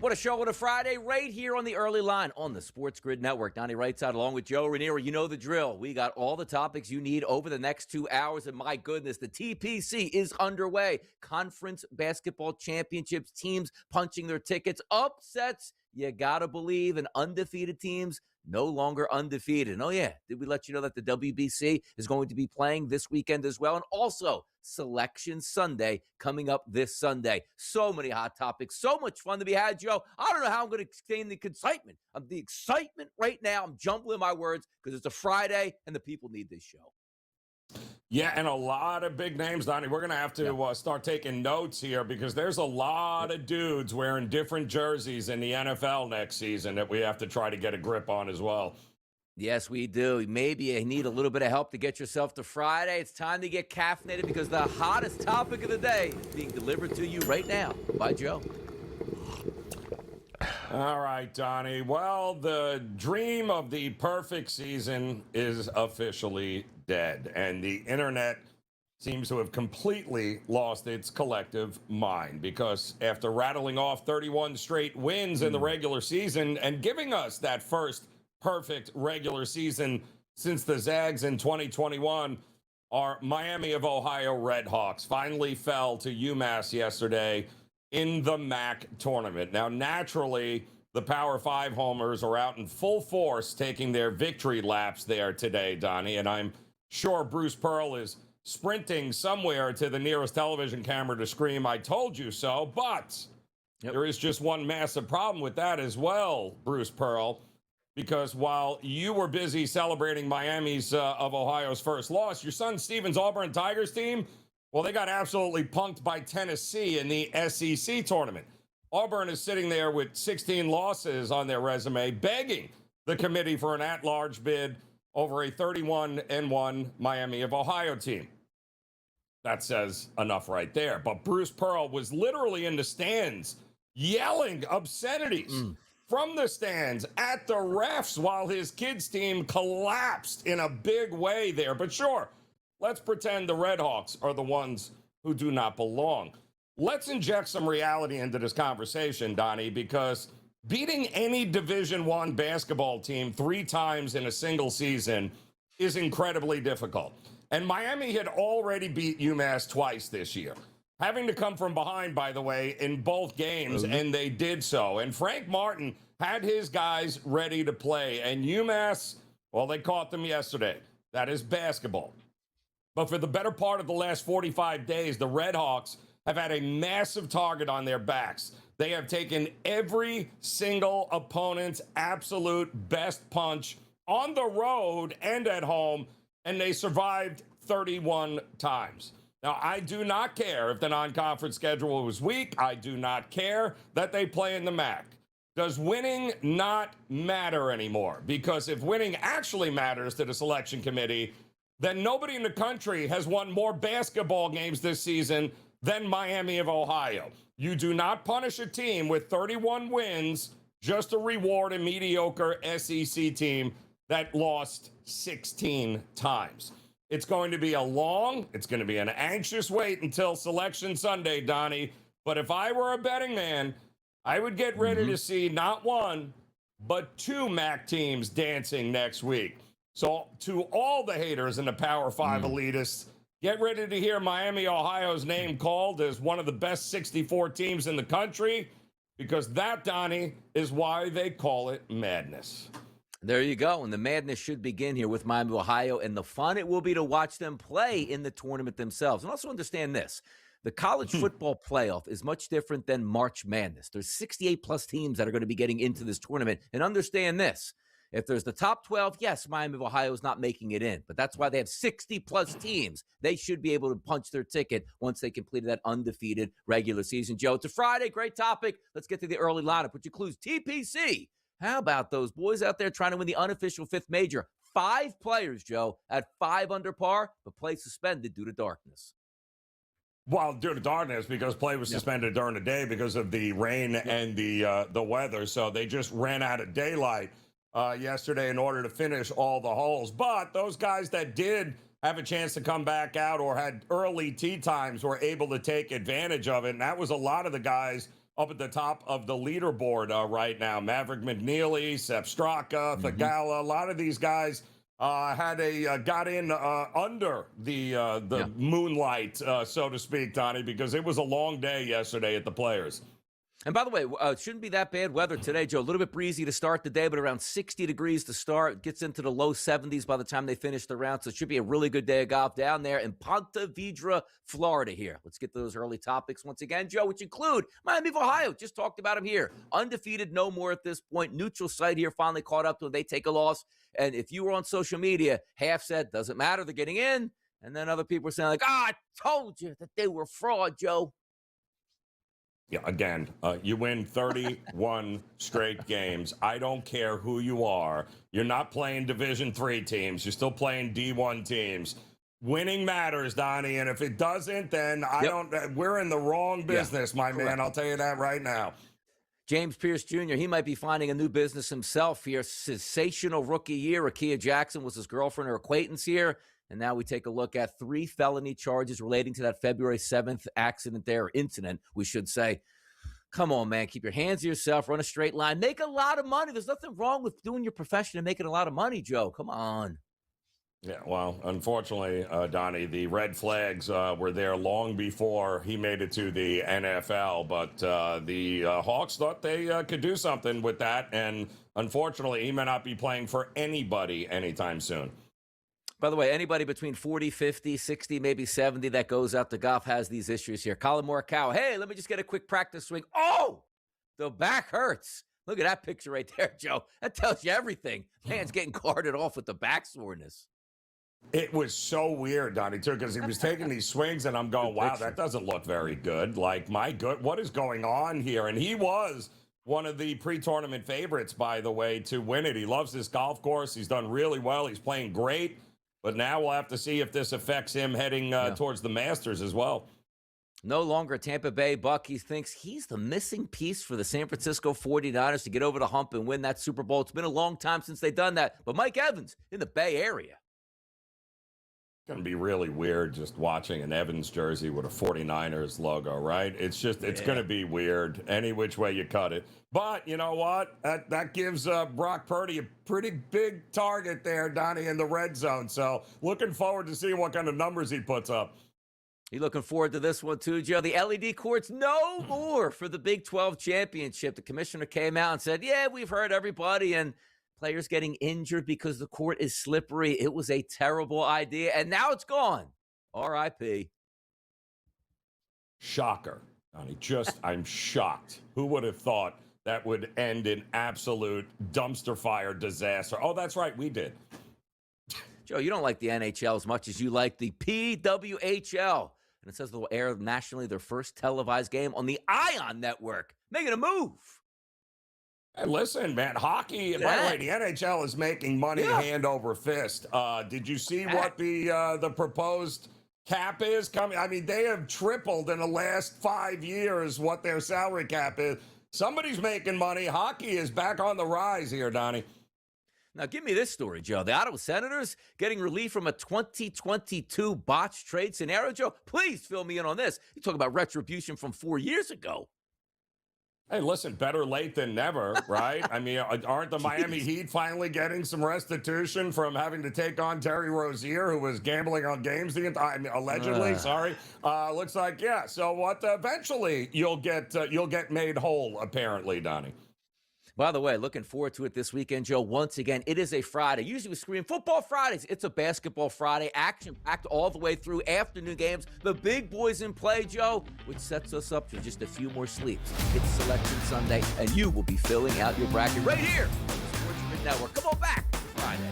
What a show on a Friday right here on the early line on the SportsGrid Network. Donnie Rightside along with Joe Ranieri. You know the drill. We got all the topics you need over the next 2 hours. And my goodness, the TPC is underway. Conference Basketball Championships, teams punching their tickets, upsets. You got to believe, in undefeated teams no longer undefeated. And oh, yeah, did we let you know that the WBC is going to be playing this weekend as well? And also, Selection Sunday coming up this Sunday. So many hot topics, so much fun to be had, Joe. I don't know how I'm going to explain the excitement. The excitement right now, I'm jumbling my words because it's a Friday and the people need this show. Yeah, and a lot of big names, Donnie. We're going to have to start taking notes here because there's a lot of dudes wearing different jerseys in the NFL next season that we have to try to get a grip on as well. Yes, we do. Maybe you need a little bit of help to get yourself to Friday. It's time to get caffeinated because the hottest topic of the day is being delivered to you right now by Joe. All right, Donnie. Well, the dream of the perfect season is officially dead, and the internet seems to have completely lost its collective mind because after rattling off 31 straight wins in the regular season and giving us that first perfect regular season since the Zags in 2021, our Miami of Ohio Redhawks finally fell to UMass yesterday in the MAC tournament. Now, naturally, the Power 5 homers are out in full force taking their victory laps there today, Donnie, and I'm sure Bruce Pearl is sprinting somewhere to the nearest television camera to scream, "I told you so," but there is just one massive problem with that as well, Bruce Pearl, because while you were busy celebrating Miami's of Ohio's first loss, your son Steven's Auburn Tigers team, well, they got absolutely punked by Tennessee in the SEC tournament. Auburn is sitting there with 16 losses on their resume, begging the committee for an at-large bid over a 31-1 Miami of Ohio team. That says enough right there. But Bruce Pearl was literally in the stands yelling obscenities from the stands at the refs while his kids' team collapsed in a big way there. But sure, let's pretend the Redhawks are the ones who do not belong. Let's inject some reality into this conversation, Donnie, because beating any Division I basketball team 3 times in a single season is incredibly difficult. And Miami had already beat UMass twice this year, having to come from behind, by the way, in both games, and they did so. And Frank Martin had his guys ready to play, and UMass, well, they caught them yesterday. That is basketball. But for the better part of the last 45 days, the Redhawks have had a massive target on their backs. They have taken every single opponent's absolute best punch on the road and at home, and they survived 31 times. Now, I do not care if the non-conference schedule was weak. I do not care that they play in the MAC. Does winning not matter anymore? Because if winning actually matters to the selection committee, then nobody in the country has won more basketball games this season than Miami of Ohio. You do not punish a team with 31 wins just to reward a mediocre SEC team that lost 16 times. It's going to be it's going to be an anxious wait until Selection Sunday, Donnie. But if I were a betting man, I would get ready to see not 1, but 2 MAC teams dancing next week. So to all the haters and the Power 5 elitists, get ready to hear Miami, Ohio's name called as one of the best 64 teams in the country, because that, Donnie, is why they call it madness. There you go. And the madness should begin here with Miami, Ohio, and the fun it will be to watch them play in the tournament themselves. And also understand this. The college football playoff is much different than March Madness. There's 68-plus teams that are going to be getting into this tournament. And understand this. If there's the top 12, yes, Miami of Ohio is not making it in. But that's why they have 60-plus teams. They should be able to punch their ticket once they completed that undefeated regular season. Joe, it's a Friday. Great topic. Let's get to the early lineup, which includes TPC. How about those boys out there trying to win the unofficial 5th major? 5 players, Joe, at 5 under par, but play suspended due to darkness. Well, due to darkness, because play was suspended during the day because of the rain and the weather. So they just ran out of daylight yesterday in order to finish all the holes. But those guys that did have a chance to come back out or had early tee times were able to take advantage of it. And that was a lot of the guys up at the top of the leaderboard right now. Maverick McNeely, Sepp Straka, Thagala, a lot of these guys got in under the moonlight, so to speak, Donnie, because it was a long day yesterday at the Players. And by the way, it shouldn't be that bad weather today, Joe. A little bit breezy to start the day, but around 60 degrees to start. It gets into the low 70s by the time they finish the round. So it should be a really good day of golf down there in Ponte Vedra, Florida here. Let's get to those early topics once again, Joe, which include Miami of Ohio. Just talked about them here. Undefeated, no more at this point. Neutral site here finally caught up to them. They take a loss. And if you were on social media, half said, doesn't matter, they're getting in. And then other people were saying like, I told you that they were fraud, Joe. Yeah, again, you win 31 straight games. I don't care who you are. You're not playing Division III teams. You're still playing D1 teams. Winning matters, Donnie, and if it doesn't, then we're in the wrong business, my man. I'll tell you that right now. James Pierce Jr., he might be finding a new business himself here. Sensational rookie year. Akia Jackson was his girlfriend or acquaintance here. And now we take a look at 3 felony charges relating to that February 7th accident there, or incident, we should say. Come on, man. Keep your hands to yourself. Run a straight line. Make a lot of money. There's nothing wrong with doing your profession and making a lot of money, Joe. Come on. Yeah, well, unfortunately, Donnie, the red flags were there long before he made it to the NFL. But the Hawks thought they could do something with that. And unfortunately, he may not be playing for anybody anytime soon. By the way, anybody between 40, 50, 60, maybe 70 that goes out to golf has these issues here. Colin Morikawa, hey, let me just get a quick practice swing. Oh, the back hurts. Look at that picture right there, Joe. That tells you everything. Man's getting carted off with the back soreness. It was so weird, Donnie, too, because he was taking these swings, and I'm going, wow, that doesn't look very good. Like, my good, what is going on here? And he was one of the pre-tournament favorites, by the way, to win it. He loves this golf course. He's done really well. He's playing great. But now we'll have to see if this affects him heading towards the Masters as well. No longer a Tampa Bay Buck. He thinks he's the missing piece for the San Francisco 49ers to get over the hump and win that Super Bowl. It's been a long time since they've done that. But Mike Evans in the Bay Area. It's going to be really weird just watching an Evans jersey with a 49ers logo, right? It's just, it's going to be weird any which way you cut it. But you know what? That gives Brock Purdy a pretty big target there, Donnie, in the red zone. So looking forward to seeing what kind of numbers he puts up. You looking forward to this one too, Joe? The LED courts no more for the Big 12 championship. The commissioner came out and said, yeah, we've heard everybody, and players getting injured because the court is slippery. It was a terrible idea, and now it's gone. R.I.P. Shocker, Donnie. I'm shocked. Who would have thought that would end in absolute dumpster fire disaster? Oh, that's right, we did. Joe, you don't like the NHL as much as you like the PWHL. And it says they'll air nationally their first televised game on the Ion Network. Making a move. Hey, listen, man, hockey, by the way, the NHL is making money hand over fist. Did you see what the proposed cap is coming? I mean, they have tripled in the last 5 years what their salary cap is. Somebody's making money. Hockey is back on the rise here, Donnie. Now, give me this story, Joe. The Ottawa Senators getting relief from a 2022 botched trade scenario. Joe, please fill me in on this. You talk about retribution from 4 years ago. Hey, listen, better late than never, right? I mean, aren't the Miami Heat finally getting some restitution from having to take on Terry Rozier, who was gambling on games the entire, I mean, allegedly? Sorry, looks like So what? Eventually, you'll get made whole. Apparently, Donnie. By the way, looking forward to it this weekend, Joe. Once again, it is a Friday. Usually we scream Football Fridays. It's a Basketball Friday. Action-packed all the way through afternoon games. The big boys in play, Joe, which sets us up for just a few more sleeps. It's Selection Sunday, and you will be filling out your bracket right here on the SportsGrid Network. Come on back to Friday.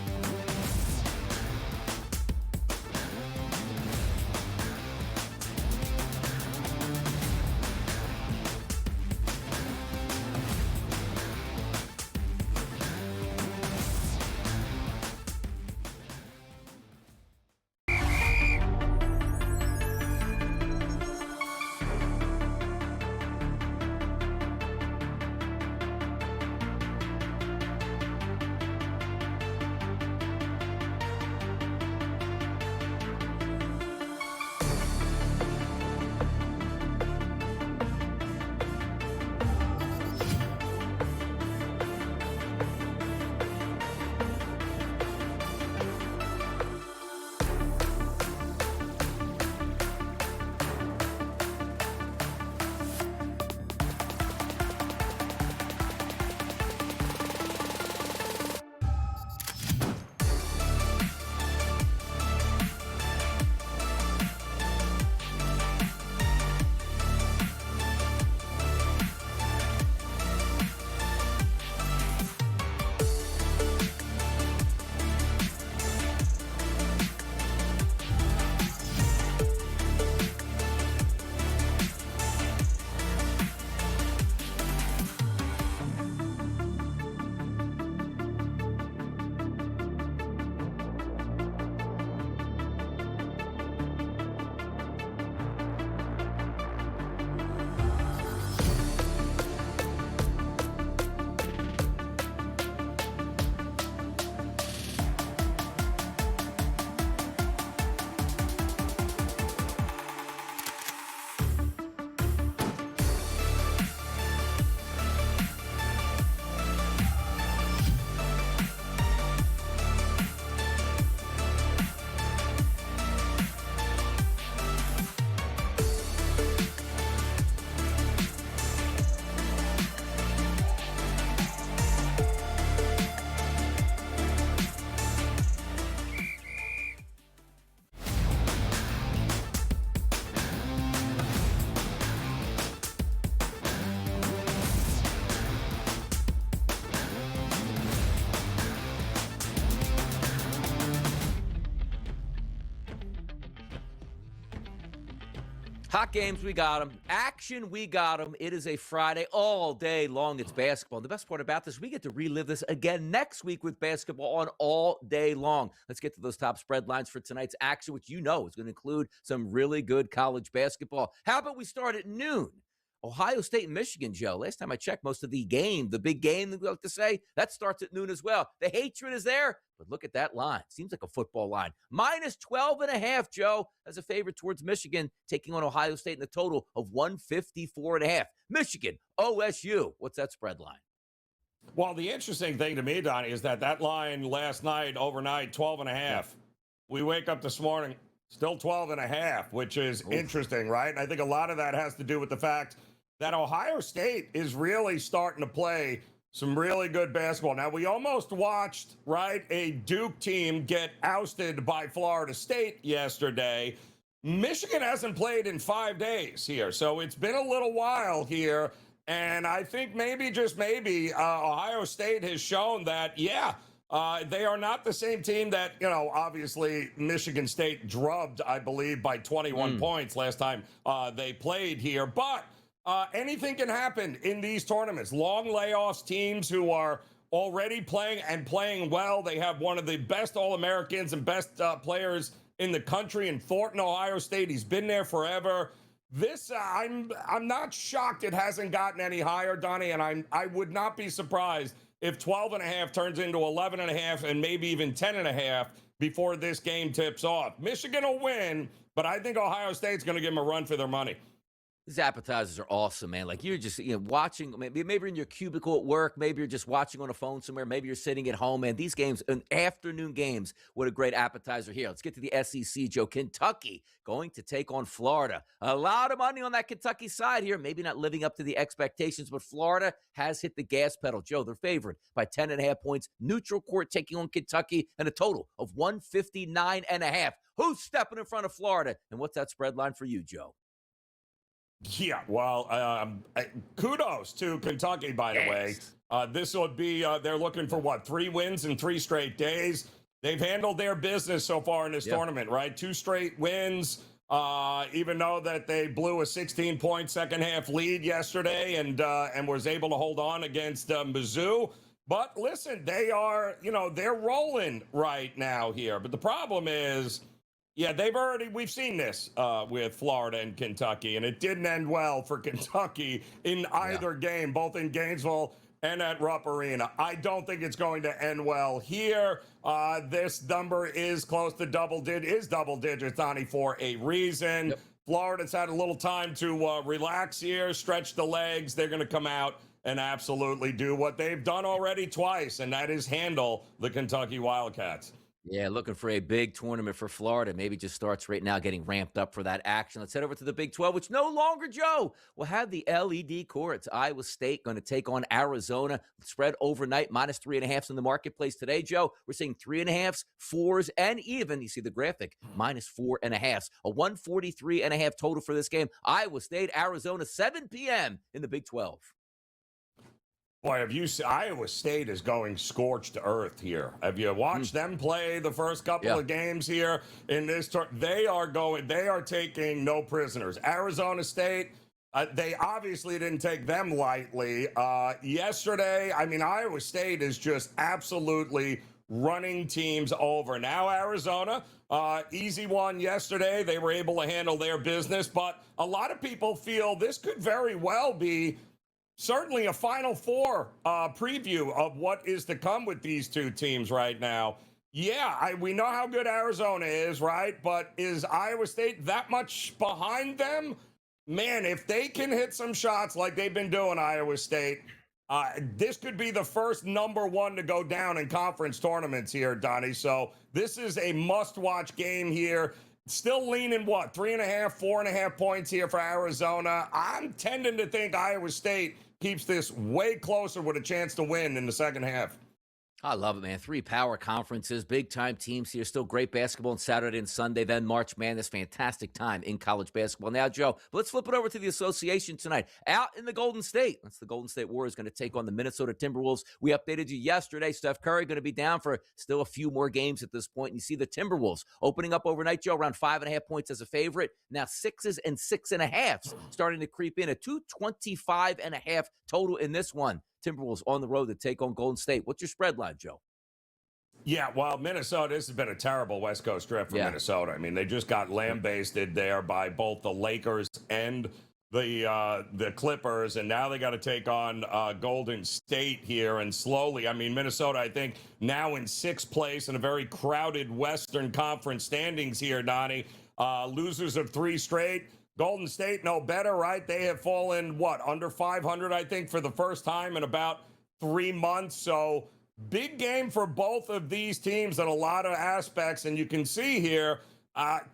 Hot games, we got them. Action, we got them. It is a Friday all day long. It's basketball. And the best part about this, we get to relive this again next week with basketball on all day long. Let's get to those top spread lines for tonight's action, which you know is going to include some really good college basketball. How about we start at noon? Ohio State and Michigan, Joe. Last time I checked, most of the big game, we like to say, that starts at noon as well. The hatred is there, but look at that line. Seems like a football line. Minus 12.5, Joe, as a favorite towards Michigan, taking on Ohio State in a total of 154.5. Michigan, OSU. What's that spread line? Well, the interesting thing to me, Donnie, is that line last night, overnight, 12.5. Yeah. We wake up this morning, still 12.5, which is interesting, right? And I think a lot of that has to do with the fact that Ohio State is really starting to play some really good basketball. Now, we almost watched, right, a Duke team get ousted by Florida State yesterday. Michigan hasn't played in 5 days here, so it's been a little while here. And I think maybe, just maybe, Ohio State has shown that, they are not the same team that, obviously Michigan State drubbed, I believe, by 21 points last time they played here. But anything can happen in these tournaments. Long layoffs, teams who are already playing and playing well. They have one of the best All-Americans and best players in the country in Thornton, Ohio State. He's been there forever. This, I'm not shocked it hasn't gotten any higher, Donnie, and I would not be surprised if 12.5 turns into 11.5 and maybe even 10.5 before this game tips off. Michigan will win, but I think Ohio State's going to give them a run for their money. These appetizers are awesome, man. Like, you're just watching, maybe you're in your cubicle at work, maybe you're just watching on a phone somewhere, maybe you're sitting at home, man. These games, afternoon games, what a great appetizer here. Let's get to the SEC, Joe. Kentucky going to take on Florida. A lot of money on that Kentucky side here, maybe not living up to the expectations, but Florida has hit the gas pedal. Joe, they're favored by 10.5 points. Neutral court taking on Kentucky and a total of 159.5. Who's stepping in front of Florida? And what's that spread line for you, Joe? Yeah, well, kudos to Kentucky, by the way. This would be, they're looking for, 3 wins in 3 straight days. They've handled their business so far in this tournament, right? 2 straight wins, even though that they blew a 16-point second-half lead yesterday and was able to hold on against Mizzou. But listen, they are, they're rolling right now here. But the problem is, we've seen this with Florida and Kentucky, and it didn't end well for Kentucky in either game, both in Gainesville and at Rupp Arena. I don't think it's going to end well here. This number is close to double digits, Donnie, for a reason. Yep. Florida's had a little time to relax here, stretch the legs. They're going to come out and absolutely do what they've done already twice, and that is handle the Kentucky Wildcats. Yeah, looking for a big tournament for Florida. Maybe just starts right now getting ramped up for that action. Let's head over to the Big 12, which no longer, Joe, will have the LED courts. Iowa State going to take on Arizona. Spread overnight, minus 3.5 in the marketplace today, Joe. We're seeing 3.5, 4s, and even, you see the graphic, minus 4.5. A 143.5 total for this game. Iowa State, Arizona, 7 p.m. in the Big 12. Boy, have you seen Iowa State is going scorched earth here. Have you watched them play the first couple of games here in this tournament? They are taking no prisoners. Arizona State, they obviously didn't take them lightly. Yesterday, Iowa State is just absolutely running teams over. Now Arizona, easy one yesterday. They were able to handle their business, but a lot of people feel this could very well be certainly a Final Four preview of what is to come with these two teams right now. Yeah, we know how good Arizona is, right? But is Iowa State that much behind them? Man, if they can hit some shots like they've been doing, Iowa State, this could be the first number 1 to go down in conference tournaments here, Donnie. So this is a must-watch game here. Still leaning, 3.5, 4.5 points here for Arizona. I'm tending to think Iowa State keeps this way closer with a chance to win in the second half. I love it, man. 3 power conferences, big-time teams here. Still great basketball on Saturday and Sunday. Then March Madness, fantastic time in college basketball. Now, Joe, let's flip it over to the association tonight. Out in the Golden State. That's the Golden State Warriors going to take on the Minnesota Timberwolves. We updated you yesterday. Steph Curry going to be down for still a few more games at this point. And you see the Timberwolves opening up overnight, Joe, around 5.5 points as a favorite. Now 6s and 6.5 starting to creep in. A 225.5 total in this one. Timberwolves on the road to take on Golden State. What's your spread line, Joe? Yeah, well, Minnesota, this has been a terrible West Coast trip for Minnesota. I mean, they just got lambasted there by both the Lakers and the Clippers, and now they got to take on Golden State here. And slowly, I mean, Minnesota, I think, now in 6th place in a very crowded Western Conference standings here, Donnie. Losers of 3 straight. Golden State, no better, right? They have fallen, under 500, I think, for the first time in about 3 months. So big game for both of these teams in a lot of aspects. And you can see here,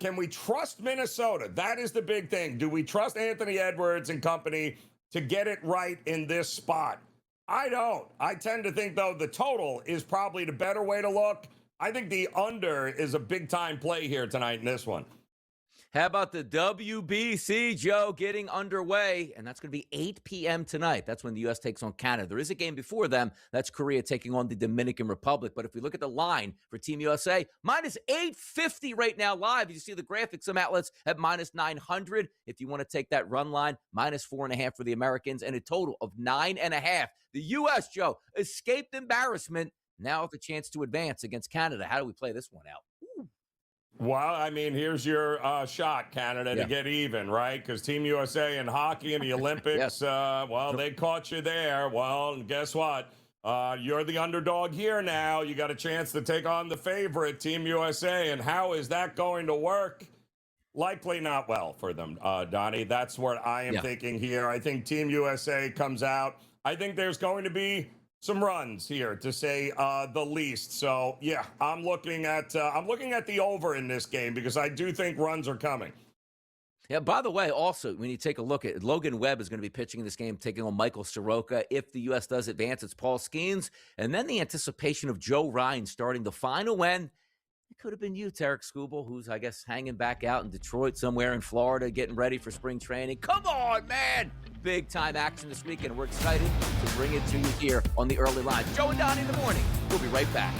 can we trust Minnesota? That is the big thing. Do we trust Anthony Edwards and company to get it right in this spot? I don't. I tend to think, though, the total is probably the better way to look. I think the under is a big-time play here tonight in this one. How about the WBC, Joe, getting underway? And that's going to be 8 p.m. tonight. That's when the U.S. takes on Canada. There is a game before them. That's Korea taking on the Dominican Republic. But if we look at the line for Team USA, minus 850 right now live. You see the graphics, some outlets at minus 900. If you want to take that run line, minus 4.5 for the Americans, and a total of 9.5. The U.S., Joe, escaped embarrassment. Now with a chance to advance against Canada. How do we play this one out? Ooh. Well, I mean, here's your shot, Canada, to get even, right? Because Team USA in hockey in the Olympics, they caught you there. Well, guess what? You're the underdog here now. You got a chance to take on the favorite, Team USA. And how is that going to work? Likely not well for them, Donnie. That's what I am thinking here. I think Team USA comes out. I think there's going to be some runs here, to say the least. So, yeah, I'm looking at the over in this game because I do think runs are coming. Yeah, by the way, also, when you take a look at Logan Webb is going to be pitching in this game, taking on Michael Soroka. If the U.S. does advance, it's Paul Skeens. And then the anticipation of Joe Ryan starting the final when it could have been you, Tarek Skubal, who's, I guess, hanging back out in Detroit somewhere in Florida, getting ready for spring training. Come on, man! Big-time action this weekend. We're excited to bring it to you here on the early line. Joe and Donnie in the morning. We'll be right back.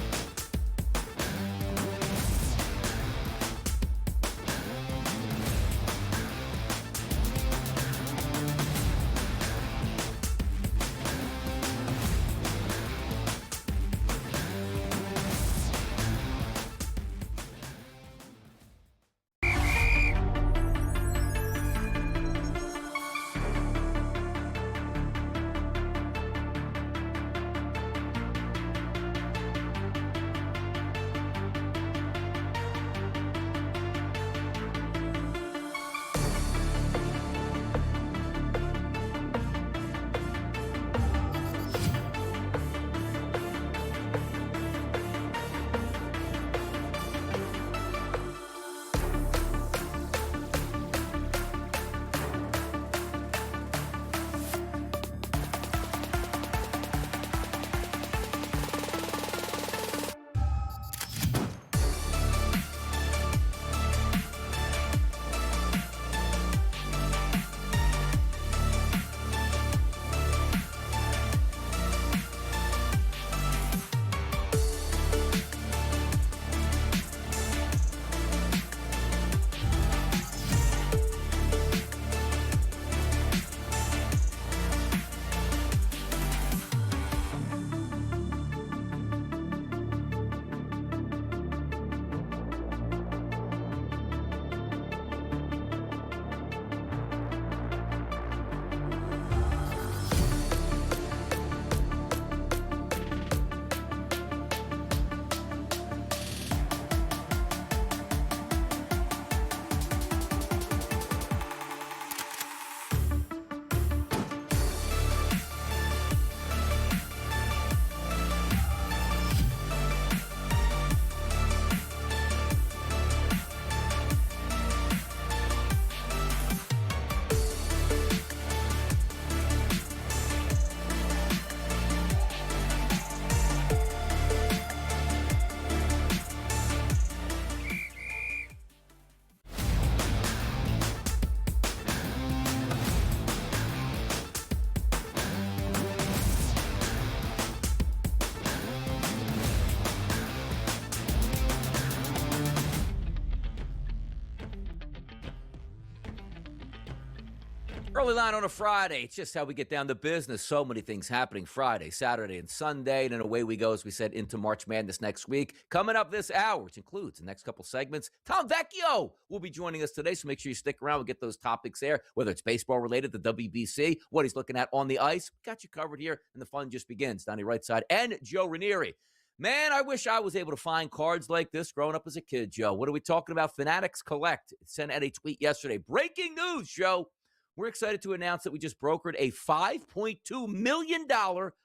Early line on a Friday. It's just how we get down to business. So many things happening Friday, Saturday, and Sunday. And then away we go, as we said, into March Madness next week. Coming up this hour, which includes the next couple segments, Tom Vecchio will be joining us today. So make sure you stick around. We'll get those topics there, whether it's baseball related, the WBC, what he's looking at on the ice. Got you covered here, and the fun just begins. Donnie Rightside and Joe Ranieri. Man, I wish I was able to find cards like this growing up as a kid, Joe. What are we talking about? Fanatics Collect sent out a tweet yesterday. Breaking news, Joe. We're excited to announce that we just brokered a $5.2 million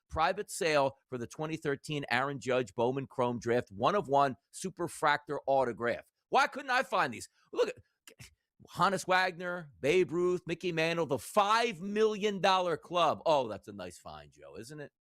private sale for the 2013 Aaron Judge Bowman Chrome Draft 1/1 Superfractor autograph. Why couldn't I find these? Look at Honus Wagner, Babe Ruth, Mickey Mantle, the $5 million club. Oh, that's a nice find, Joe, isn't it?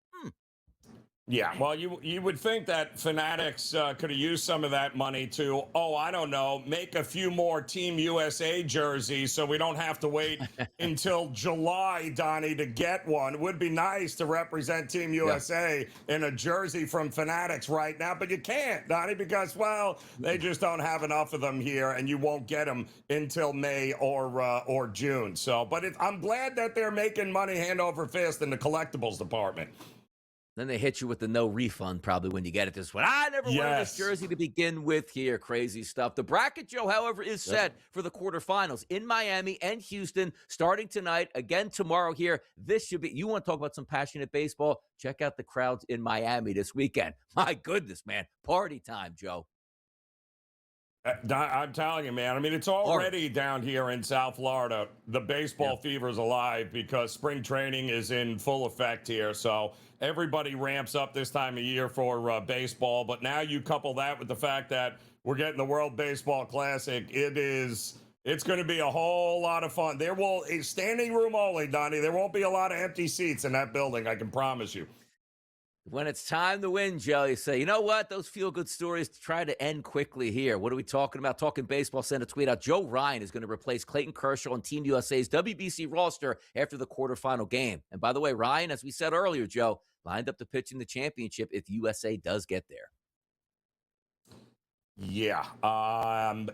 Yeah, well, you would think that Fanatics could have used some of that money to, I don't know, make a few more Team USA jerseys so we don't have to wait until July, Donnie, to get one. It would be nice to represent Team USA in a jersey from Fanatics right now, but you can't, Donnie, because, well, they just don't have enough of them here, and you won't get them until May or June. So, but I'm glad that they're making money hand over fist in the collectibles department. Then they hit you with the no refund probably when you get it this one. I never wanted this jersey to begin with here. Crazy stuff. The bracket, Joe, however, is set for the quarterfinals in Miami and Houston starting tonight, again tomorrow here. This should be, you want to talk about some passionate baseball? Check out the crowds in Miami this weekend. My goodness, man. Party time, Joe. I'm telling you, man. I mean, it's already down here in South Florida. The baseball fever is alive because spring training is in full effect here. So everybody ramps up this time of year for baseball. But now you couple that with the fact that we're getting the World Baseball Classic. It's going to be a whole lot of fun. There will a standing room only, Donnie. There won't be a lot of empty seats in that building. I can promise you. When it's time to win, Joe, you say, you know what? Those feel-good stories try to end quickly here. What are we talking about? Talking baseball, send a tweet out. Joe Ryan is going to replace Clayton Kershaw on Team USA's WBC roster after the quarterfinal game. And by the way, Ryan, as we said earlier, Joe, lined up to pitch in the championship if USA does get there. Yeah, I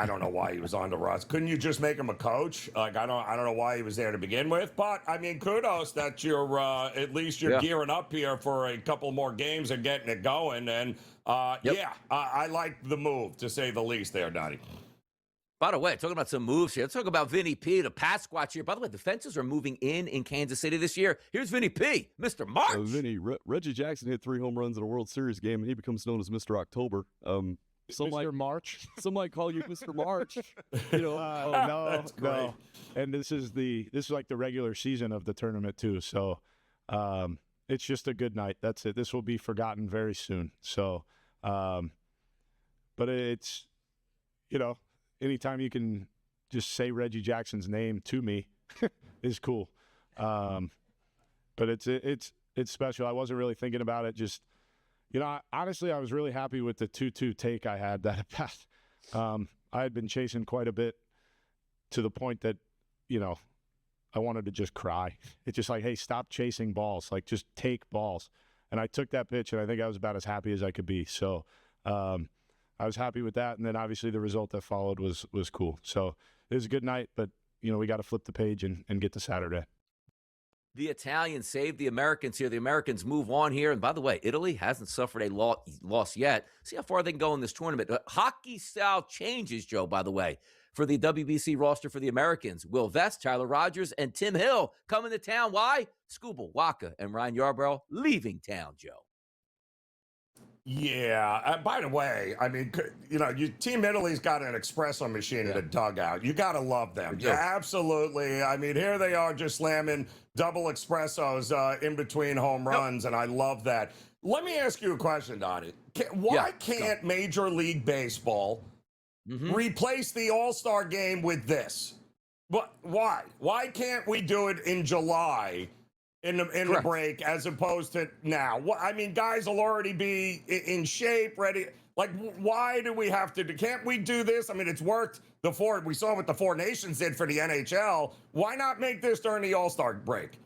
don't know why he was on the Russ. Couldn't you just make him a coach? Like I don't know why he was there to begin with. But I mean, kudos that you're at least you're gearing up here for a couple more games and getting it going. And I like the move to say the least there, Donnie. By the way, talking about some moves here. Let's talk about Vinny P, the pass squatch here. By the way, the fences are moving in Kansas City this year. Here's Vinny P, Mr. March. Reggie Jackson hit 3 home runs in a World Series game, and he becomes known as Mr. October. Mr. March? Some might call you Mr. March. No. And this is like the regular season of the tournament too. So it's just a good night. That's it. This will be forgotten very soon. So, but it's, anytime you can just say Reggie Jackson's name to me is cool. But it's special. I wasn't really thinking about it. Just, honestly, I was really happy with the 2-2 take I had that at bat. I had been chasing quite a bit to the point that, I wanted to just cry. It's just like, hey, stop chasing balls. Like, just take balls. And I took that pitch, and I think I was about as happy as I could be. So I was happy with that. And then, obviously, the result that followed was cool. So it was a good night, but, we got to flip the page and get to Saturday. The Italians save the Americans here. The Americans move on here. And by the way, Italy hasn't suffered a loss yet. See how far they can go in this tournament. Hockey-style changes, Joe, by the way, for the WBC roster for the Americans. Will Vest, Tyler Rogers, and Tim Hill coming to town. Why? Skubal, Waka, and Ryan Yarbrough leaving town, Joe. Yeah. By the way, I mean, Team Italy's got an espresso machine in the dugout. You got to love them. Yeah, absolutely. I mean, here they are just slamming double espressos in between home runs, and I love that. Let me ask you a question, Donnie. Why can't Major League Baseball replace the All-Star game with this? Why? Why can't we do it in July? In the break, as opposed to now. I mean, guys will already be in shape, ready. Like, why do we have to? Can't we do this? I mean, it's worked before. We saw what the Four Nations did for the NHL. Why not make this during the All-Star break?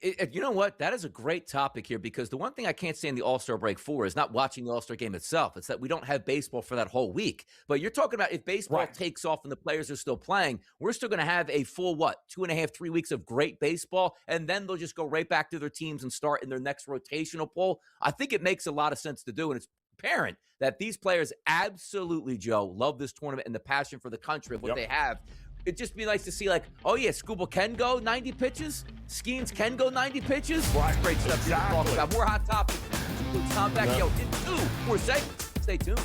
You know what? That is a great topic here because the one thing I can't stand the All-Star break for is not watching the All-Star game itself. It's that we don't have baseball for that whole week. But you're talking about if baseball Right. takes off and the players are still playing, we're still going to have a full, 2.5, 3 weeks of great baseball, and then they'll just go right back to their teams and start in their next rotational poll. I think it makes a lot of sense to do, and it's apparent that these players absolutely, Joe, love this tournament and the passion for the country of what they have. It'd just be nice to see, like, oh, yeah, Scooble can go 90 pitches. Skeens can go 90 pitches. Right. Great stuff to talk Exactly. about. More hot topics. Tom Vecchio in 2 more segments. Stay tuned.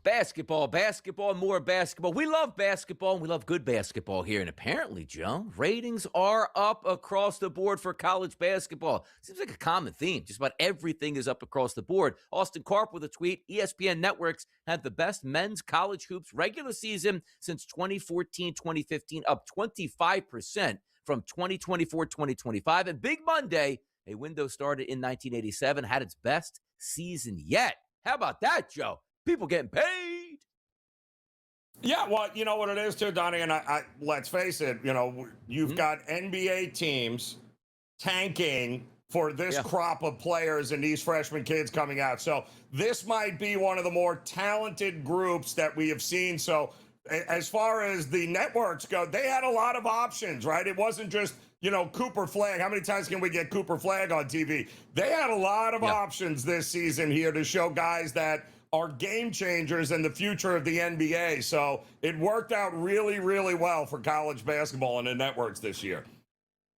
Basketball, more basketball. We love basketball, and we love good basketball here. And apparently, Joe, ratings are up across the board for college basketball. Seems like a common theme. Just about everything is up across the board. Austin Karp with a tweet, ESPN Networks had the best men's college hoops regular season since 2014-2015, up 25% from 2024-2025. And Big Monday, a window started in 1987, had its best season yet. How about that, Joe? People getting paid. Yeah, well, you know what it is too, Donnie, and I let's face it, you've got NBA teams tanking for this crop of players and these freshman kids coming out. So this might be one of the more talented groups that we have seen. So as far as the networks go, they had a lot of options, right? It wasn't just, Cooper Flagg. How many times can we get Cooper Flagg on TV? They had a lot of options this season here to show guys that are game changers in the future of the NBA. So it worked out really, really well for college basketball and the networks this year.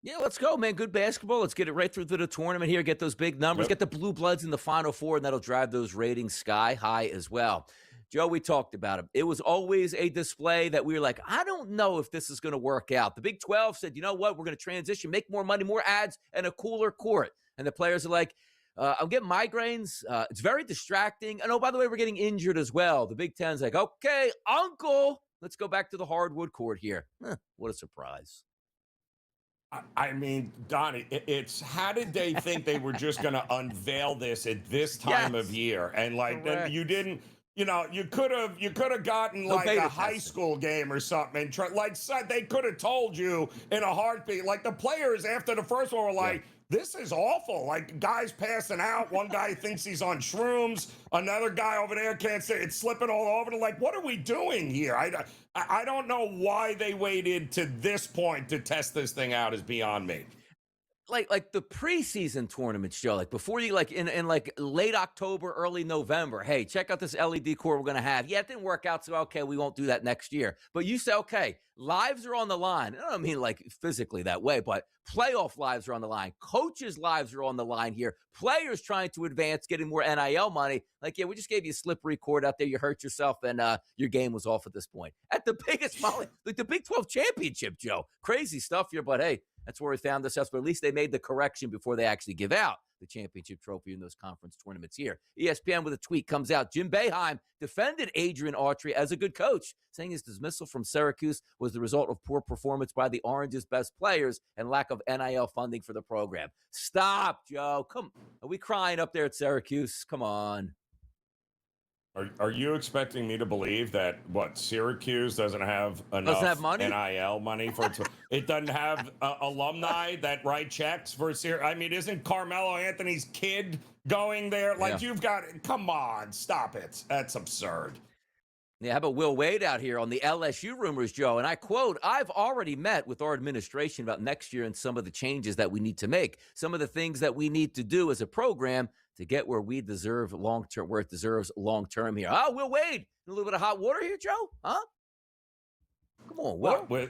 Yeah, let's go, man. Good basketball. Let's get it right through to the tournament here. Get those big numbers. Get the Blue Bloods in the Final Four, and that'll drive those ratings sky high as well. Joe, we talked about it. It was always a display that we were like, I don't know if this is going to work out. The Big 12 said, you know what? We're going to transition, make more money, more ads, and a cooler court. And the players are like, I'm getting migraines. It's very distracting. And, oh, by the way, we're getting injured as well. The Big Ten's like, okay, uncle, let's go back to the hardwood court here. What a surprise. I mean, Donnie, it's how did they think they were just going to unveil this at this time of year? And, you didn't you could have gotten No like beta a high testing. school game or something, and they could have told you in a heartbeat. Like the players after the first one were like, "This is awful." Like guys passing out. One guy thinks he's on shrooms. Another guy over there can't say it's slipping all over. They're like, what are we doing here? I don't know why they waited to this point to test this thing out. Is beyond me. Like the preseason tournaments, Joe, like before you like in like late October, early November, hey, check out this LED core we're gonna have. Yeah, it didn't work out, so okay, we won't do that next year. But you say, okay, lives are on the line. I don't mean like physically that way, but playoff lives are on the line. Coaches' lives are on the line here. Players trying to advance, getting more NIL money. Like, yeah, we just gave you a slippery cord out there. You hurt yourself, and your game was off at this point. At the biggest, like the Big 12 championship, Joe. Crazy stuff here, but hey, that's where we found ourselves. But at least they made the correction before they actually give out the championship trophy in those conference tournaments here. ESPN with a tweet comes out. Jim Boeheim defended Adrian Autry as a good coach, saying his dismissal from Syracuse was the result of poor performance by the Orange's best players and lack of NIL funding for the program. Stop, Joe. Come, are we crying up there at Syracuse? Come on. Are you expecting me to believe that Syracuse doesn't have enough money? NIL money for it doesn't have alumni that write checks for Syracuse? I mean, isn't Carmelo Anthony's kid going there? Like you've got, come on, stop it. That's absurd. Yeah, how about Will Wade out here on the LSU rumors, Joe? And I quote, I've already met with our administration about next year and some of the changes that we need to make, some of the things that we need to do as a program to get where we deserve long-term, where it deserves long-term here. Oh, Will Wade, a little bit of hot water here, Joe? Huh? Come on, Will.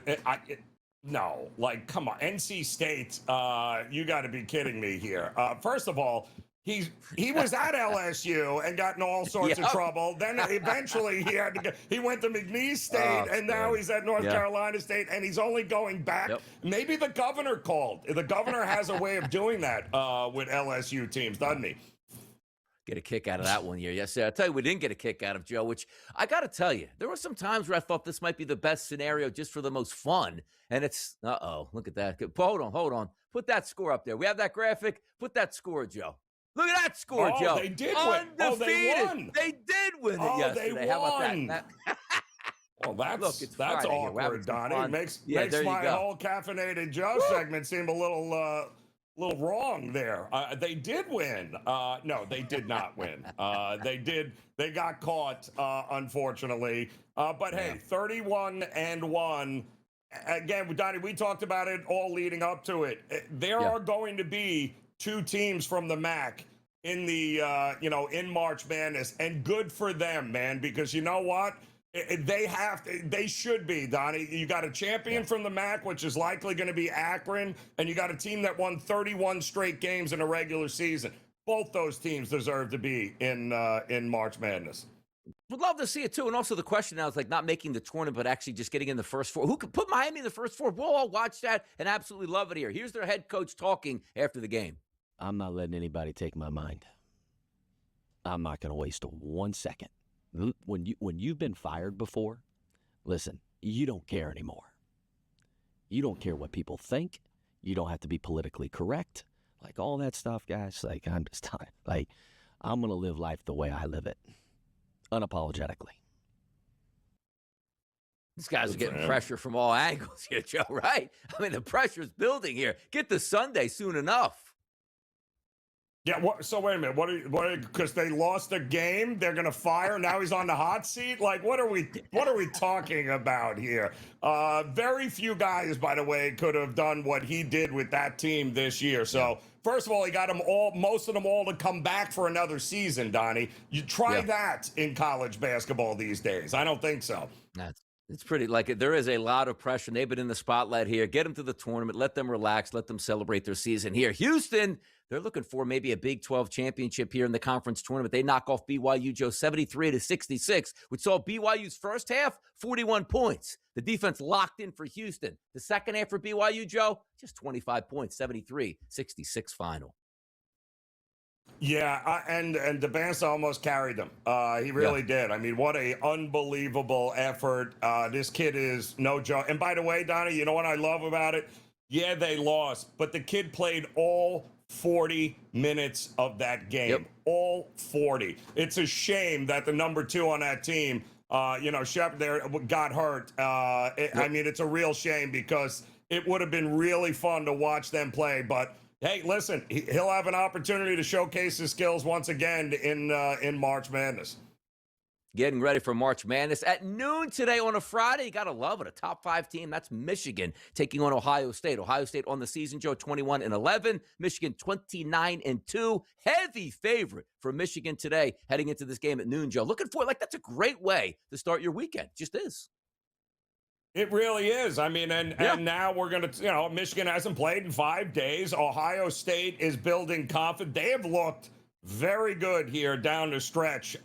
No, like, come on. NC State, you got to be kidding me here. First of all, he was at LSU and got in all sorts of trouble. Then eventually he went to McNeese State, and now he's at North Carolina State, and he's only going back. Maybe the governor called. The governor has a way of doing that with LSU teams, doesn't he? Get a kick out of that one year. Yes, sir. I'll tell you, we didn't get a kick out of, Joe, which I got to tell you, there were some times where I thought this might be the best scenario just for the most fun. And it's, look at that. Hold on. Put that score up there. We have that graphic. Put that score, Joe. Look at that score, Joe. They did win. Oh, they won. They did win it yesterday. They won. How about that? Well, that's Friday awkward, Donnie. It makes my whole Caffeinated Joe segment seem a little wrong there. They did win. No, they did not win. They got caught, unfortunately. But hey, 31-1. Again, Donnie, we talked about it all leading up to it. There are going to be two teams from the MAC in the in March Madness, and good for them, man, because you know what? They should be, Donnie. You got a champion from the MAC, which is likely going to be Akron, and you got a team that won 31 straight games in a regular season. Both those teams deserve to be in March Madness. Would love to see it too. And also the question now is like not making the tournament, but actually just getting in the first four. Who could put Miami in the first four? We'll all watch that and absolutely love it here. Here's their head coach talking after the game. I'm not letting anybody take my mind. I'm not going to waste 1 second. When you've been fired before, listen, you don't care anymore. You don't care what people think. You don't have to be politically correct. Like all that stuff, guys. Like I'm just tired. Like I'm going to live life the way I live it. Unapologetically. These guys are getting pressure from all angles here, Joe, right? I mean, the pressure's building here. Get to Sunday soon enough. Yeah, so wait a minute. What? Because they lost a game, they're going to fire? Now he's on the hot seat? Like, what are we talking about here? Very few guys, by the way, could have done what he did with that team this year. So, first of all, he got most of them all to come back for another season, Donnie. You try that in college basketball these days. I don't think so. It's pretty, like, there is a lot of pressure. They've been in the spotlight here. Get them to the tournament. Let them relax. Let them celebrate their season here. Houston, they're looking for maybe a Big 12 championship here in the conference tournament. They knock off BYU, Joe, 73-66, which saw BYU's first half, 41 points. The defense locked in for Houston. The second half for BYU, Joe, just 25 points, 73-66 final. Yeah, and DeBansa almost carried them. He really did. I mean, what a unbelievable effort. This kid is no joke. And by the way, Donnie, you know what I love about it? Yeah, they lost, but the kid played all 40 minutes of that game. Yep. All 40. It's a shame that the number 2 on that team, Shepard there got hurt. I mean, it's a real shame because it would have been really fun to watch them play. But hey, listen, he'll have an opportunity to showcase his skills once again in March Madness. Getting ready for March Madness at noon today on a Friday. You got to love it. A top 5 team. That's Michigan taking on Ohio State. Ohio State on the season, Joe, 21-11. Michigan 29-2. Heavy favorite for Michigan today heading into this game at noon, Joe. Looking for it. That's a great way to start your weekend. Just is. It really is. I mean, and now we're going to, Michigan hasn't played in 5 days. Ohio State is building confidence. They have looked very good here down the stretch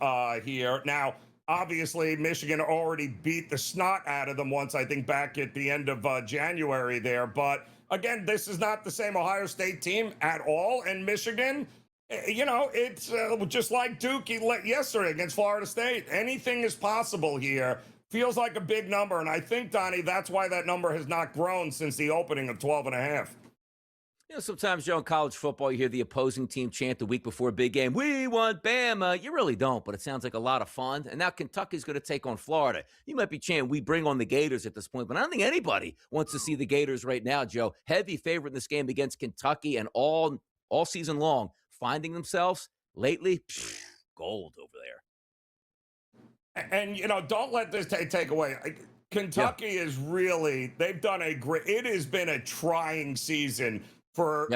here. Now, obviously, Michigan already beat the snot out of them once, I think, back at the end of January there. But again, this is not the same Ohio State team at all. And Michigan, it's just like Duke yesterday against Florida State. Anything is possible here. Feels like a big number. And I think, Donnie, that's why that number has not grown since the opening of 12.5. Sometimes, Joe, in college football, you hear the opposing team chant the week before a big game, "We want Bama." You really don't, but it sounds like a lot of fun. And now Kentucky's going to take on Florida. You might be chanting, "We bring on the Gators" at this point, but I don't think anybody wants to see the Gators right now, Joe. Heavy favorite in this game against Kentucky, and all season long, finding themselves lately, gold over there. And, don't let this take away. Kentucky is really, they've done it has been a trying season for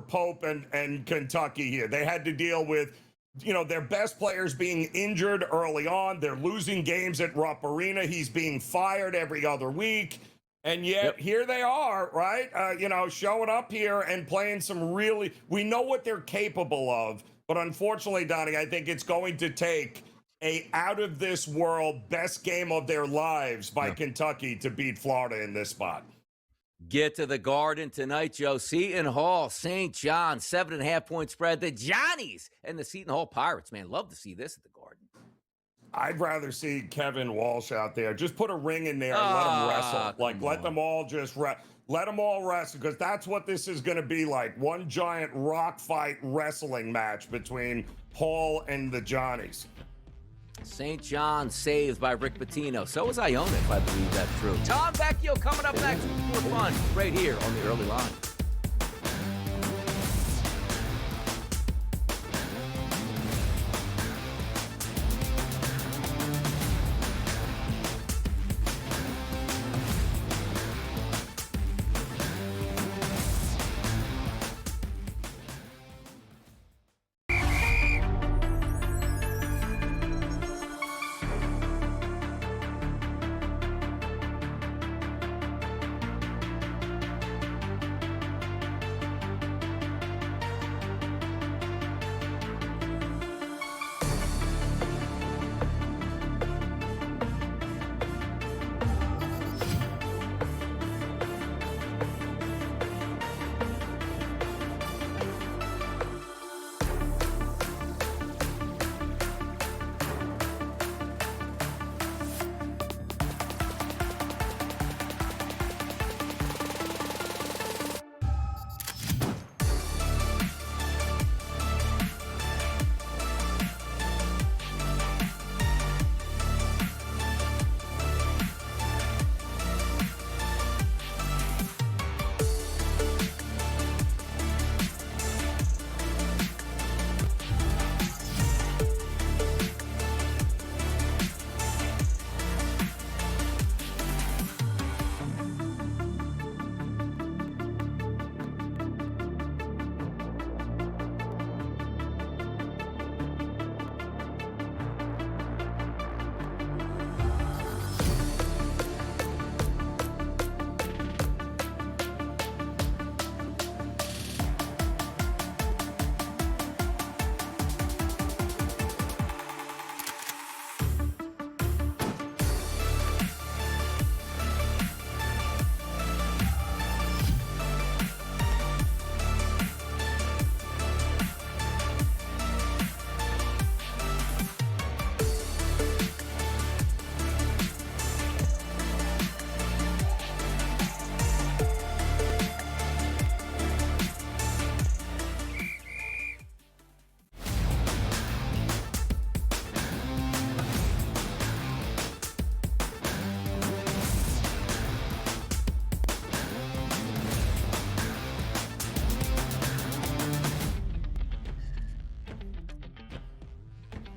Pope and Kentucky here. They had to deal with, their best players being injured early on. They're losing games at Rupp Arena. He's being fired every other week. And yet here they are, right? Showing up here and playing we know what they're capable of. But unfortunately, Donnie, I think it's going to take a out-of-this-world best game of their lives by Kentucky to beat Florida in this spot. Get to the Garden tonight, Joe. Seton Hall, St. John, 7.5-point spread. The Johnnies and the Seton Hall Pirates, man. Love to see this at the Garden. I'd rather see Kevin Walsh out there. Just put a ring in there and let them wrestle. Let them all just let them all wrestle, because that's what this is going to be like. One giant rock fight wrestling match between Hall and the Johnnies. St. John saved by Rick Pitino. So is Iona, if I believe that's true. Tom Vecchio coming up next with more fun right here on the Early Line.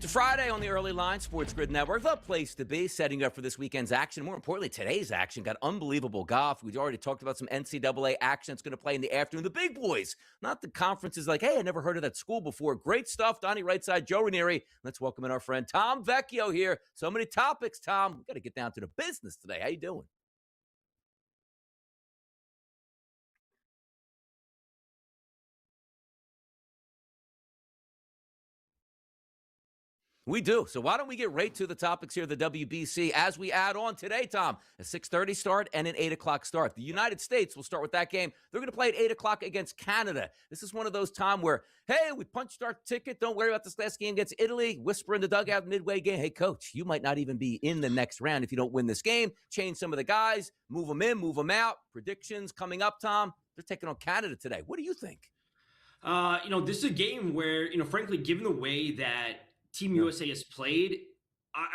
It's a Friday on the Early Line, SportsGrid Network, the place to be, setting up for this weekend's action. More importantly, today's action got unbelievable golf. We've already talked about some NCAA action that's going to play in the afternoon. The big boys, not the conferences like, hey, I never heard of that school before. Great stuff. Donnie right side, Joe Ranieri. Let's welcome in our friend Tom Vecchio here. So many topics, Tom. We've got to get down to the business today. How you doing? We do. So why don't we get right to the topics here, the WBC, as we add on today, Tom, a 6:30 start and an 8 o'clock start. The United States will start with that game. They're going to play at 8 o'clock against Canada. This is one of those times where, hey, we punched our ticket. Don't worry about this last game against Italy. Whisper in the dugout midway game, hey, coach, you might not even be in the next round if you don't win this game. Change some of the guys, move them in, move them out. Predictions coming up, Tom. They're taking on Canada today. What do you think? This is a game where, frankly, given the way that Team USA has played,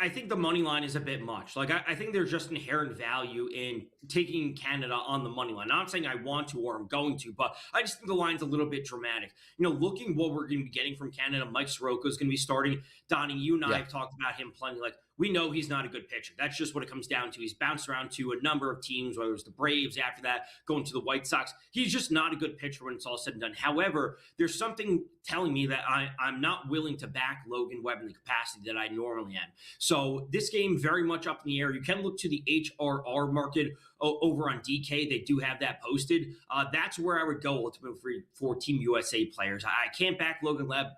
I think the money line is a bit much. Like, I think there's just inherent value in taking Canada on the money line. Not saying I want to or I'm going to, but I just think the line's a little bit dramatic. Looking what we're going to be getting from Canada, Mike Soroka is going to be starting. Donnie, you and I have talked about him plenty. Like, we know he's not a good pitcher. That's just what it comes down to. He's bounced around to a number of teams, whether it was the Braves, after that, going to the White Sox. He's just not a good pitcher when it's all said and done. However, there's something telling me that I'm not willing to back Logan Webb in the capacity that I normally am. So this game very much up in the air. You can look to the HRR market over on DK. They do have that posted. That's where I would go ultimately for Team USA players. I can't back Logan Webb,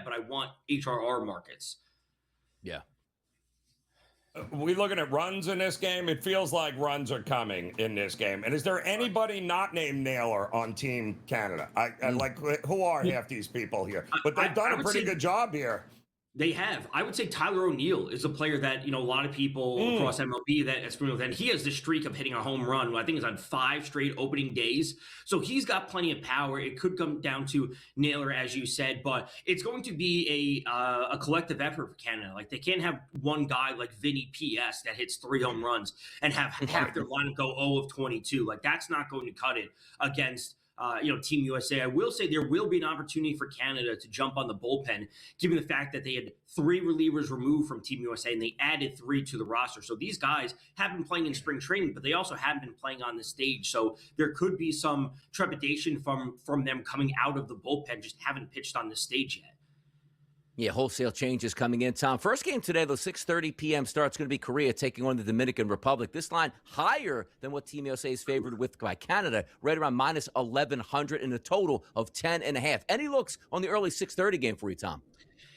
but I want HRR markets. Yeah. We looking at runs in this game? It feels like runs are coming in this game. And is there anybody not named Naylor on Team Canada? I like, who are half these people here? But they've done a pretty good job here. They have. I would say Tyler O'Neill is a player that, a lot of people across MLB that is familiar with. And he has the streak of hitting a home run. I think it's on 5 straight opening days. So he's got plenty of power. It could come down to Naylor, as you said, but it's going to be a collective effort for Canada. Like, they can't have one guy like Vinny P.S. that hits 3 home runs and have half their lineup go 0 of 22. Like, that's not going to cut it against Team USA. I will say there will be an opportunity for Canada to jump on the bullpen, given the fact that they had 3 relievers removed from Team USA and they added 3 to the roster. So these guys have been playing in spring training, but they also haven't been playing on the stage. So there could be some trepidation from them coming out of the bullpen, just haven't pitched on the stage yet. Yeah, wholesale changes coming in, Tom. First game today, the 6:30 p.m. start. It's going to be Korea taking on the Dominican Republic. This line higher than what Team USA is favored with by Canada, right around minus 1,100 in a total of 10.5. Any looks on the early 6:30 game for you, Tom?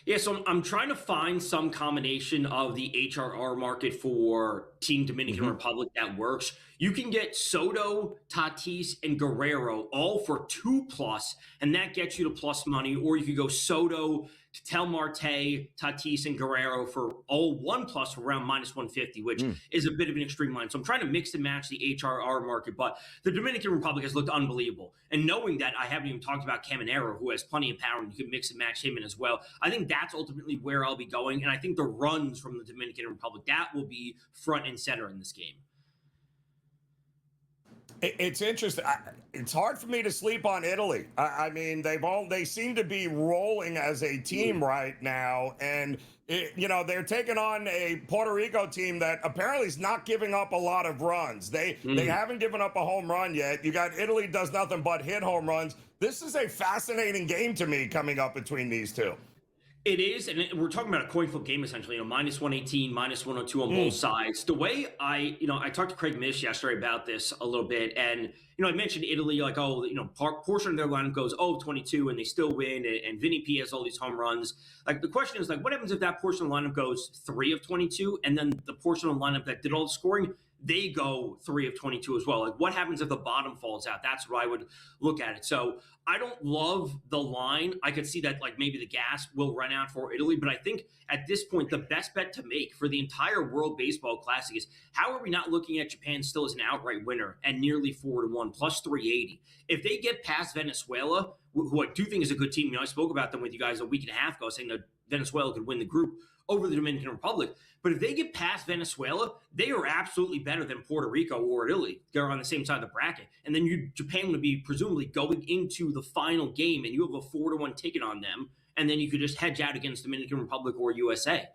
Yeah, so I'm trying to find some combination of the HRR market for Team Dominican Republic that works. You can get Soto, Tatis, and Guerrero all for 2+, and that gets you to plus money. Or you could go Soto, Tel Marte, Tatis, and Guerrero for all 1+ for around minus 150, which is a bit of an extreme line. So I'm trying to mix and match the HRR market, but the Dominican Republic has looked unbelievable. And knowing that, I haven't even talked about Caminero, who has plenty of power, and you can mix and match him in as well. I think that's ultimately where I'll be going, and I think the runs from the Dominican Republic, that will be front and center in this game. It's interesting. It's hard for me to sleep on Italy. I mean, they seem to be rolling as a team right now, and they're taking on a Puerto Rico team that apparently is not giving up a lot of runs. They haven't given up a home run yet. You got Italy does nothing but hit home runs. This is a fascinating game to me coming up between these two. It is, and we're talking about a coin flip game essentially. Minus 118, minus 102 on both sides. The way I talked to Craig Mish yesterday about this a little bit, and I mentioned Italy, like, portion of their lineup goes 0 of 22, and they still win, and Vinny P has all these home runs. Like, the question is, like, what happens if that portion of the lineup goes 3 of 22, and then the portion of the lineup that did all the scoring, they go 3 of 22 as well? Like, what happens if the bottom falls out? That's what I would look at it. So I don't love the line. I could see that, like, maybe the gas will run out for Italy, but I think at this point, the best bet to make for the entire World Baseball Classic is, how are we not looking at Japan still as an outright winner at nearly 4-1, plus 380? If they get past Venezuela, who I do think is a good team, I spoke about them with you guys a week and a half ago, saying that Venezuela could win the group over the Dominican Republic. But if they get past Venezuela, they are absolutely better than Puerto Rico or Italy. They're on the same side of the bracket. And then Japan would be presumably going into the final game, and you have a 4-1 ticket on them, and then you could just hedge out against Dominican Republic or USA.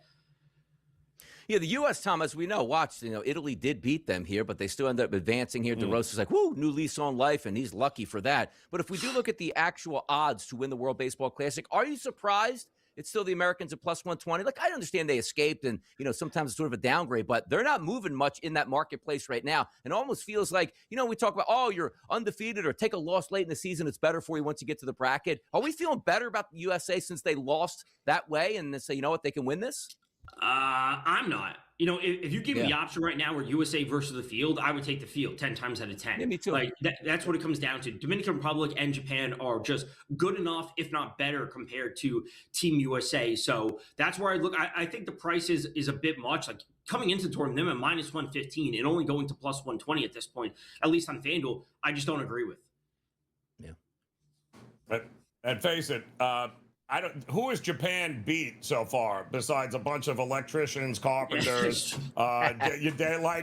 Yeah, the U.S., Tom, as we know, watched, Italy did beat them here, but they still ended up advancing here. DeRosa's like, woo, new lease on life, and he's lucky for that. But if we do look at the actual odds to win the World Baseball Classic, are you surprised it's still the Americans at plus 120? Like, I understand they escaped, and, sometimes it's sort of a downgrade, but they're not moving much in that marketplace right now. And it almost feels like, we talk about, oh, you're undefeated or take a loss late in the season. It's better for you once you get to the bracket. Are we feeling better about the USA since they lost that way and they say, you know what, they can win this? I'm not. If you give me the option right now where USA versus the field, I would take the field 10 times out of 10. Yeah, me too. Like that's what it comes down to. Dominican Republic and Japan are just good enough, if not better, compared to Team USA. So that's where I look. I think the price is a bit much. Like coming into the tournament, them at minus 115 and only going to plus 120 at this point, at least on FanDuel, I just don't agree with. Yeah. And face it, who has Japan beat so far besides a bunch of electricians, carpenters?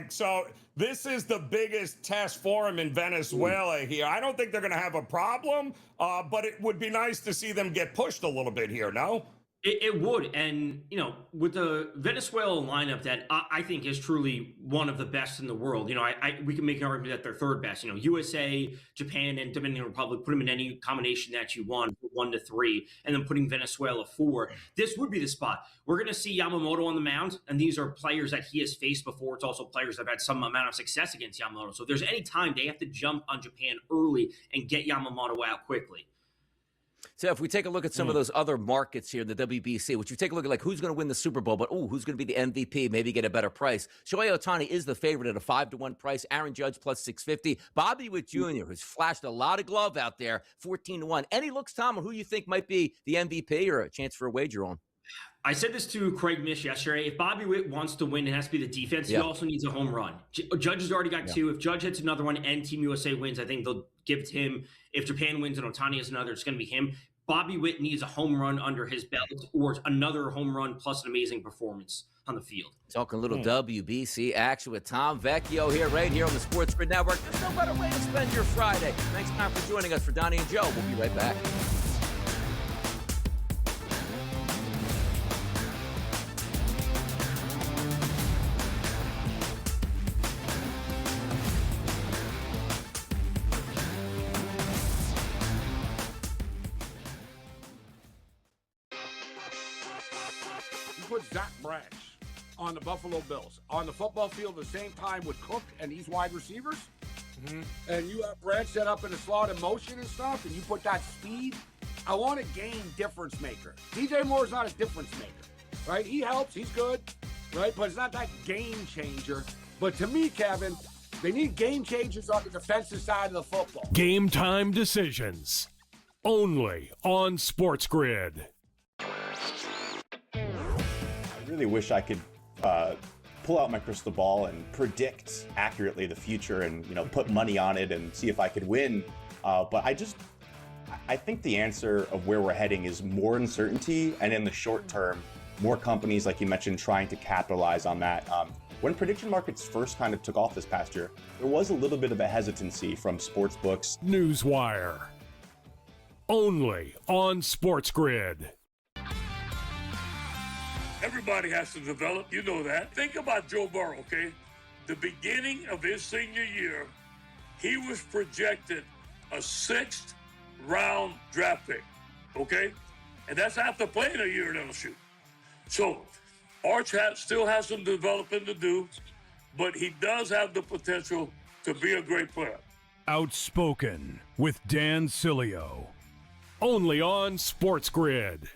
So this is the biggest test for them in Venezuela here. I don't think they're going to have a problem, but it would be nice to see them get pushed a little bit here, no? It would. And, with the Venezuela lineup that I think is truly one of the best in the world, we can make an argument that they're third best. USA, Japan, and Dominican Republic, put them in any combination that you want, 1 to 3, and then putting Venezuela 4. This would be the spot. We're going to see Yamamoto on the mound, and these are players that he has faced before. It's also players that have had some amount of success against Yamamoto. So if there's any time they have to jump on Japan early and get Yamamoto out quickly. So if we take a look at some of those other markets here, the WBC, which you take a look at like who's going to win the Super Bowl, but who's going to be the MVP, maybe get a better price. Shohei Ohtani is the favorite at a 5-1 price. Aaron Judge plus 650. Bobby Witt Jr., who's flashed a lot of glove out there, 14-1. Any looks, Tom, on who you think might be the MVP or a chance for a wager on? I said this to Craig Mish yesterday. If Bobby Witt wants to win, it has to be the defense. He also needs a home run. Judge has already got 2. If Judge hits another one and Team USA wins, I think they'll give it to him. If Japan wins and Ohtani has another, it's going to be him. Bobby Witt needs a home run under his belt or another home run plus an amazing performance on the field. Talking a little WBC action with Tom Vecchio here, right here on the SportsGrid Network. There's no better way to spend your Friday. Thanks, Tom, for joining us for Donnie and Joe. We'll be right back. Put Zach Branch on the Buffalo Bills on the football field at the same time with Cook and these wide receivers, and you have Branch set up in a slot in motion and stuff, and you put that speed. I want a game difference maker. DJ Moore's not a difference maker, right? He helps, he's good, right? But it's not that game changer. But to me, Kevin, they need game changers on the defensive side of the football. Game time decisions, only on SportsGrid. I really wish I could pull out my crystal ball and predict accurately the future and put money on it and see if I could win. But I think the answer of where we're heading is more uncertainty, and in the short term, more companies, like you mentioned, trying to capitalize on that. When prediction markets first kind of took off this past year, there was a little bit of a hesitancy from sports books. Newswire, only on SportsGrid. Everybody has to develop, you know that. Think about Joe Burrow, okay? The beginning of his senior year, he was projected a 6th round draft pick, okay? And that's after playing a year at LSU. So Arch still has some developing to do, but he does have the potential to be a great player. Outspoken with Dan Cilio, only on SportsGrid.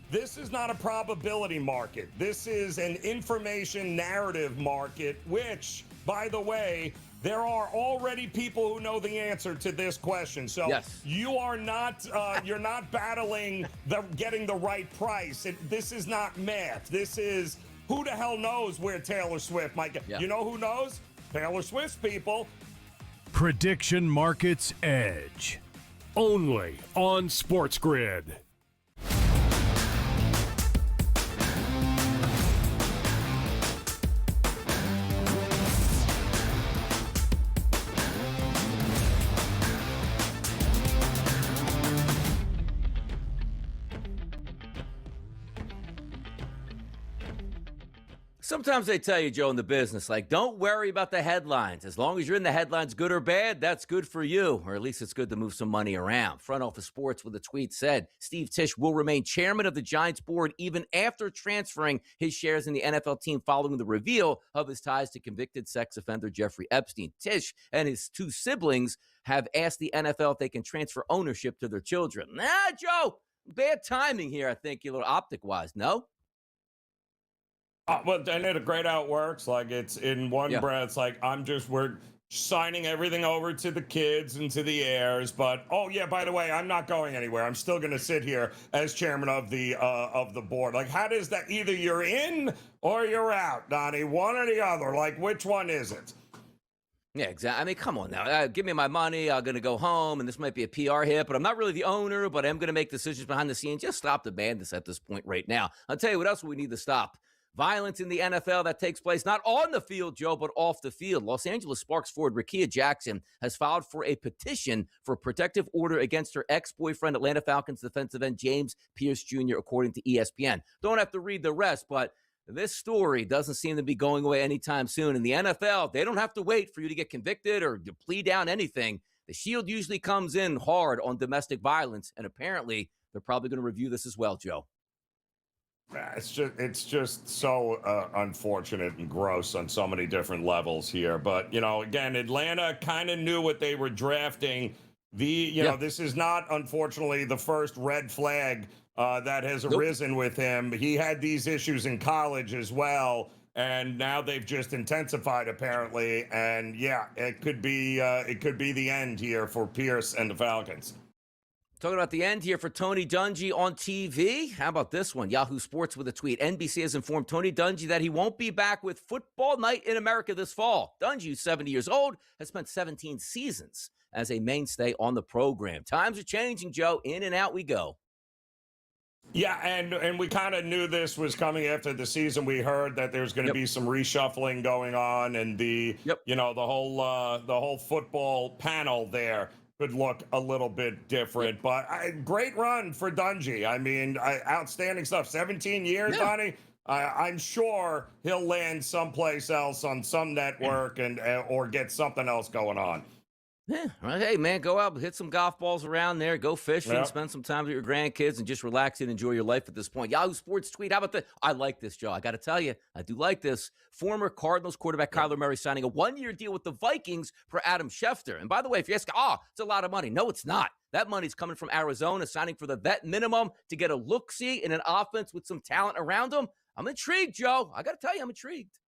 This is not a probability market. This is an information narrative market, which, by the way, there are already people who know the answer to this question. So you are not, you're not battling getting the right price. This is not math. This is who the hell knows where Taylor Swift might get. You know who knows? Taylor Swift's people. Prediction Markets Edge, only on SportsGrid. Sometimes they tell you, Joe, in the business, like, don't worry about the headlines. As long as you're in the headlines, good or bad, that's good for you. Or at least it's good to move some money around. Front Office Sports with a tweet said Steve Tisch will remain chairman of the Giants board even after transferring his shares in the NFL team following the reveal of his ties to convicted sex offender Jeffrey Epstein. Tisch and his two siblings have asked the NFL if they can transfer ownership to their children. Joe, bad timing here, I think, a little optic-wise, no? Well, and it great how it works. Like, it's in one breath. It's like, we're signing everything over to the kids and to the heirs. But, oh, yeah, by the way, I'm not going anywhere. I'm still going to sit here as chairman of the board. Like, how does that, either you're in or you're out, Donnie, one or the other? Like, which one is it? Yeah, exactly. I mean, come on now. Give me my money. I'm going to go home, and this might be a PR hit, but I'm not really the owner, but I'm going to make decisions behind the scenes. Just stop the madness at this point right now. I'll tell you what else we need to stop. Violence in the NFL that takes place not on the field, Joe, but off the field. Los Angeles Sparks forward Rickea Jackson has filed for a petition for a protective order against her ex-boyfriend, Atlanta Falcons defensive end James Pierce Jr., according to ESPN. Don't have to read the rest, but this story doesn't seem to be going away anytime soon. In the NFL, they don't have to wait for you to get convicted or to plead down anything. The shield usually comes in hard on domestic violence, and apparently they're probably going to review this as well, Joe. It's just so unfortunate and gross on so many different levels here. But, again, Atlanta kind of knew what they were drafting. This is not, unfortunately, the first red flag that has arisen with him. He had these issues in college as well, and now they've just intensified, apparently. And, it could be the end here for Pierce and the Falcons. Talking about the end here for Tony Dungy on TV. How about this one? Yahoo Sports with a tweet. NBC has informed Tony Dungy that he won't be back with Football Night in America this fall. Dungy, who's 70 years old, has spent 17 seasons as a mainstay on the program. Times are changing, Joe. In and out we go. Yeah, and we kind of knew this was coming after the season. We heard that there's going to be some reshuffling going on, and the whole football panel there could look a little bit different. But great run for Dungy. I mean, outstanding stuff. 17 years, Donnie. I'm sure he'll land someplace else on some network or get something else going on. Yeah. Hey, man, go out, hit some golf balls around there, go fishing, spend some time with your grandkids, and just relax and enjoy your life at this point. Yahoo Sports tweet, how about this? I like this, Joe. I got to tell you, I do like this. Former Cardinals quarterback Kyler Murray signing a one-year deal with the Vikings for Adam Schefter. And by the way, if you ask, it's a lot of money. No, it's not. That money's coming from Arizona, signing for the vet minimum to get a look-see in an offense with some talent around him. I'm intrigued, Joe. I got to tell you, I'm intrigued.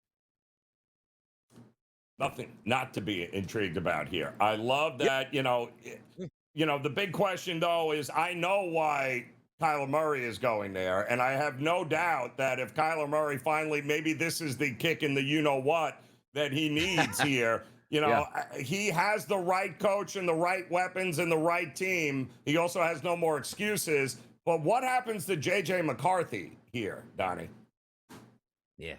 Nothing not to be intrigued about here. I love that, the big question, though, is I know why Kyler Murray is going there, and I have no doubt that if Kyler Murray finally, maybe this is the kick in the you-know-what that he needs here. He has the right coach and the right weapons and the right team. He also has no more excuses. But what happens to J.J. McCarthy here, Donnie? Yeah.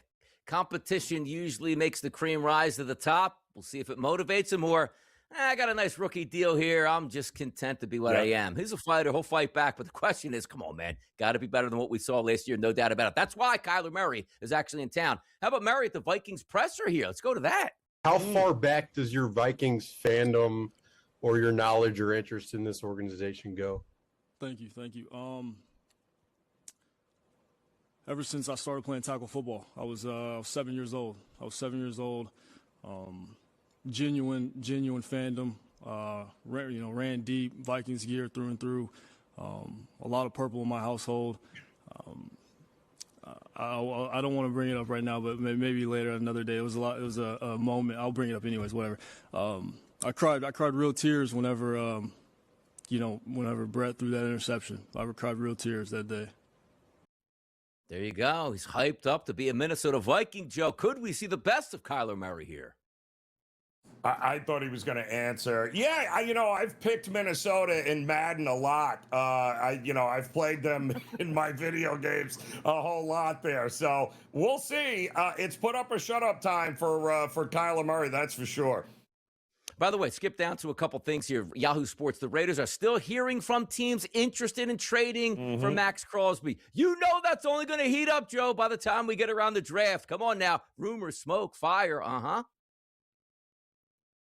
Competition usually makes the cream rise to the top. We'll see if it motivates him or, I got a nice rookie deal here. I'm just content to be what I am. He's a fighter. He'll fight back. But the question is, come on, man. Got to be better than what we saw last year. No doubt about it. That's why Kyler Murray is actually in town. How about Murray at the Vikings presser here? Let's go to that. How far back does your Vikings fandom or your knowledge or interest in this organization go? Thank you. Ever since I started playing tackle football, I was 7 years old. Genuine fandom. Ran deep, Vikings gear through and through. A lot of purple in my household. I don't want to bring it up right now, but maybe later another day. It was a moment. I'll bring it up anyways. Whatever. I cried real tears whenever Brett threw that interception. I cried real tears that day. There you go. He's hyped up to be a Minnesota Viking, Joe. Could we see the best of Kyler Murray here? I thought he was going to answer. Yeah, I've picked Minnesota in Madden a lot. I've played them in my video games a whole lot there. So we'll see. It's put up or shut up time for Kyler Murray. That's for sure. By the way, skip down to a couple things here. Yahoo Sports, the Raiders are still hearing from teams interested in trading for Max Crosby. You know that's only going to heat up, Joe, by the time we get around the draft. Come on now. Rumors, smoke, fire.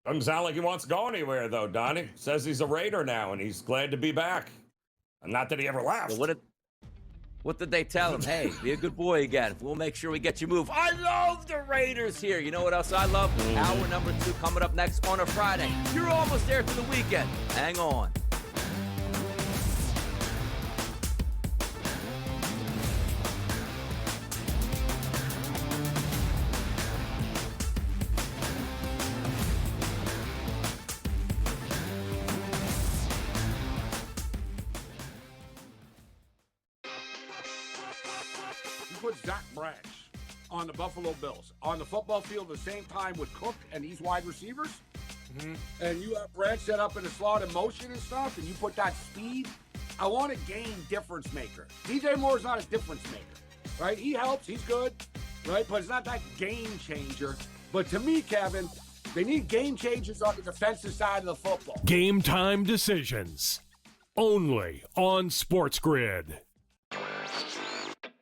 Doesn't sound like he wants to go anywhere, though, Donnie. Says he's a Raider now, and he's glad to be back. Not that he ever left. Well, what did they tell him? Hey, be a good boy again. We'll make sure we get you moved. I love the Raiders here. You know what else I love? Hour number 2 coming up next on a Friday. You're almost there to the weekend. Hang on. Put Zach Brash on the Buffalo Bills on the football field at the same time with Cook and these wide receivers, and you have Brash set up in the slot in motion and stuff, and you put that speed. I want a game difference maker. DJ Moore's not a difference maker, right? He helps, he's good, right? But it's not that game changer. But to me, Kevin, they need game changers on the defensive side of the football. Game time decisions. Only on SportsGrid.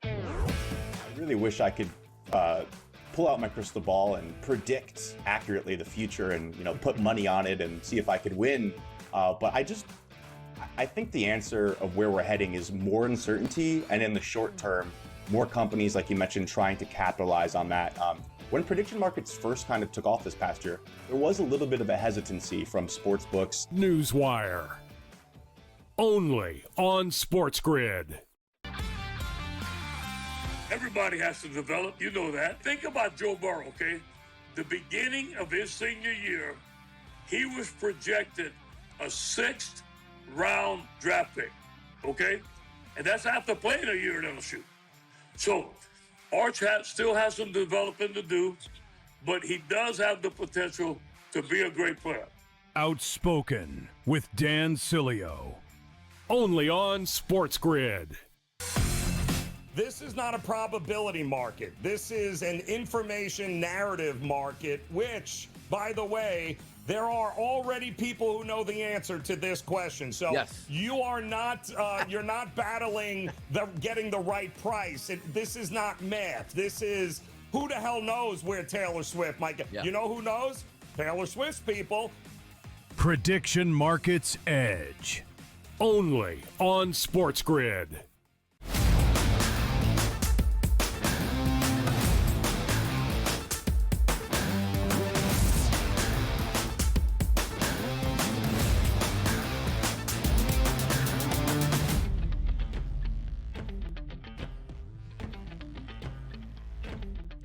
I really wish I could pull out my crystal ball and predict accurately the future and, put money on it and see if I could win. But I think the answer of where we're heading is more uncertainty, and in the short term, more companies, like you mentioned, trying to capitalize on that. When prediction markets first kind of took off this past year, there was a little bit of a hesitancy from sports books. Newswire. Only on SportsGrid. Everybody has to develop, you know that. Think about Joe Burrow, okay? The beginning of his senior year, he was projected a 6th round draft pick, okay? And that's after playing a year at LSU. So Arch still has some developing to do, but he does have the potential to be a great player. Outspoken with Dan Cilio. Only on SportsGrid. This is not a probability market. This is an information narrative market, which, by the way, there are already people who know the answer to this question. So yes. You are not, you're not battling getting the right price. This is not math. This is who the hell knows where Taylor Swift might get. Yeah. You know who knows? Taylor Swift's people. Prediction Markets Edge. Only on SportsGrid.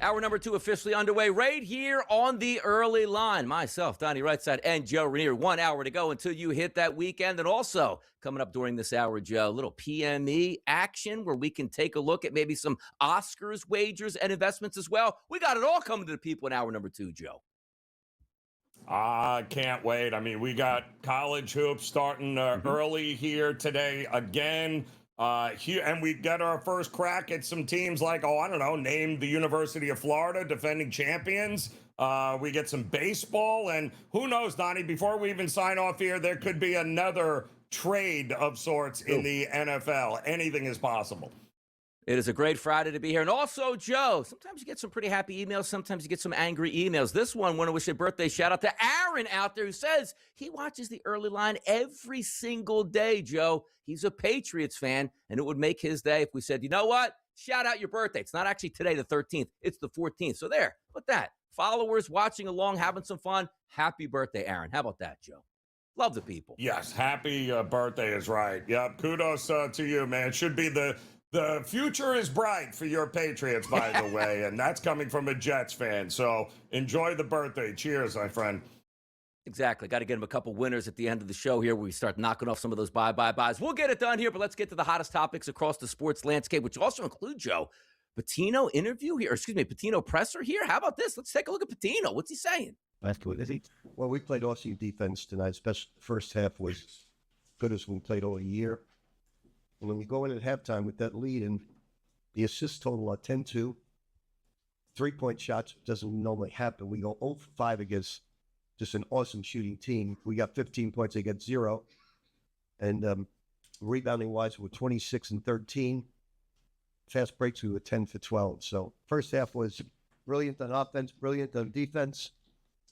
Hour number 2 officially underway right here on the early line. Myself, Donnie Rightside, and Joe Renier. 1 hour to go until you hit that weekend. And also, coming up during this hour, Joe, a little PME action where we can take a look at maybe some Oscars wagers and investments as well. We got it all coming to the people in hour number 2, Joe. I can't wait. I mean, we got college hoops starting early here today again. Here, and we got our first crack at some teams like, name the University of Florida, defending champions. We get some baseball, and who knows, Donnie, before we even sign off here, there could be another trade of sorts in the NFL. Anything is possible. It is a great Friday to be here. And also, Joe, sometimes you get some pretty happy emails. Sometimes you get some angry emails. This one, want to wish a birthday shout out to Aaron out there who says he watches the early line every single day, Joe. He's a Patriots fan, and it would make his day if we said, you know what? Shout out your birthday. It's not actually today, the 13th. It's the 14th. So there, put that. Followers watching along, having some fun. Happy birthday, Aaron. How about that, Joe? Love the people. Yes, happy birthday is right. Yep, kudos to you, man. Should be the future is bright for your Patriots, by the way, and that's coming from a Jets fan. So enjoy the birthday. Cheers, my friend. Exactly. Got to get him a couple winners at the end of the show here where we start knocking off some of those buys. We'll get it done here, but let's get to the hottest topics across the sports landscape, which also include, Joe, Patino interview here, Patino presser here. How about this? Let's take a look at Patino. What's he saying? Well, we played awesome defense tonight, especially the first half was good as we played all year. And when we go in at halftime with that lead and the assist total at 10-2, 3-point shots doesn't normally happen. We go 0 for 5 against just an awesome shooting team. We got 15 points, they got 0. And rebounding wise, we're 26 and 13. Fast breaks, we were 10 for 12. So first half was brilliant on offense, brilliant on defense.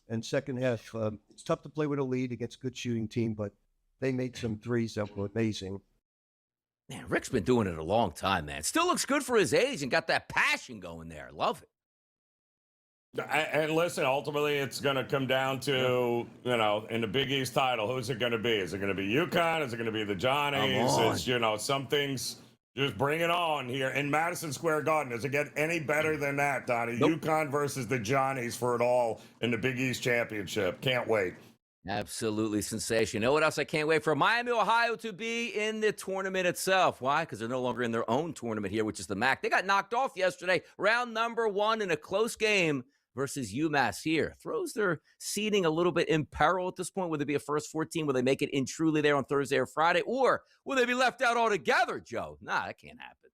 And second half, it's tough to play with a lead against a good shooting team, but they made some threes that were amazing. Man, Rick's been doing it a long time, man. Still looks good for his age and got that passion going there. Love it. And listen, ultimately, it's going to come down to, in the Big East title, who's it going to be? Is it going to be UConn? Is it going to be the Johnnies? It's, some things, just bring it on here. In Madison Square Garden, does it get any better than that, Donnie? Nope. UConn versus the Johnnies for it all in the Big East Championship. Can't wait. Absolutely sensational. You know what else I can't wait for? Miami, Ohio to be in the tournament itself. Why? Because they're no longer in their own tournament here, which is the MAC. They got knocked off yesterday, round number 1 in a close game versus UMass here. Throws their seeding a little bit in peril at this point. Will they be a first 14? Will they make it in truly there on Thursday or Friday? Or will they be left out altogether, Joe? Nah, that can't happen.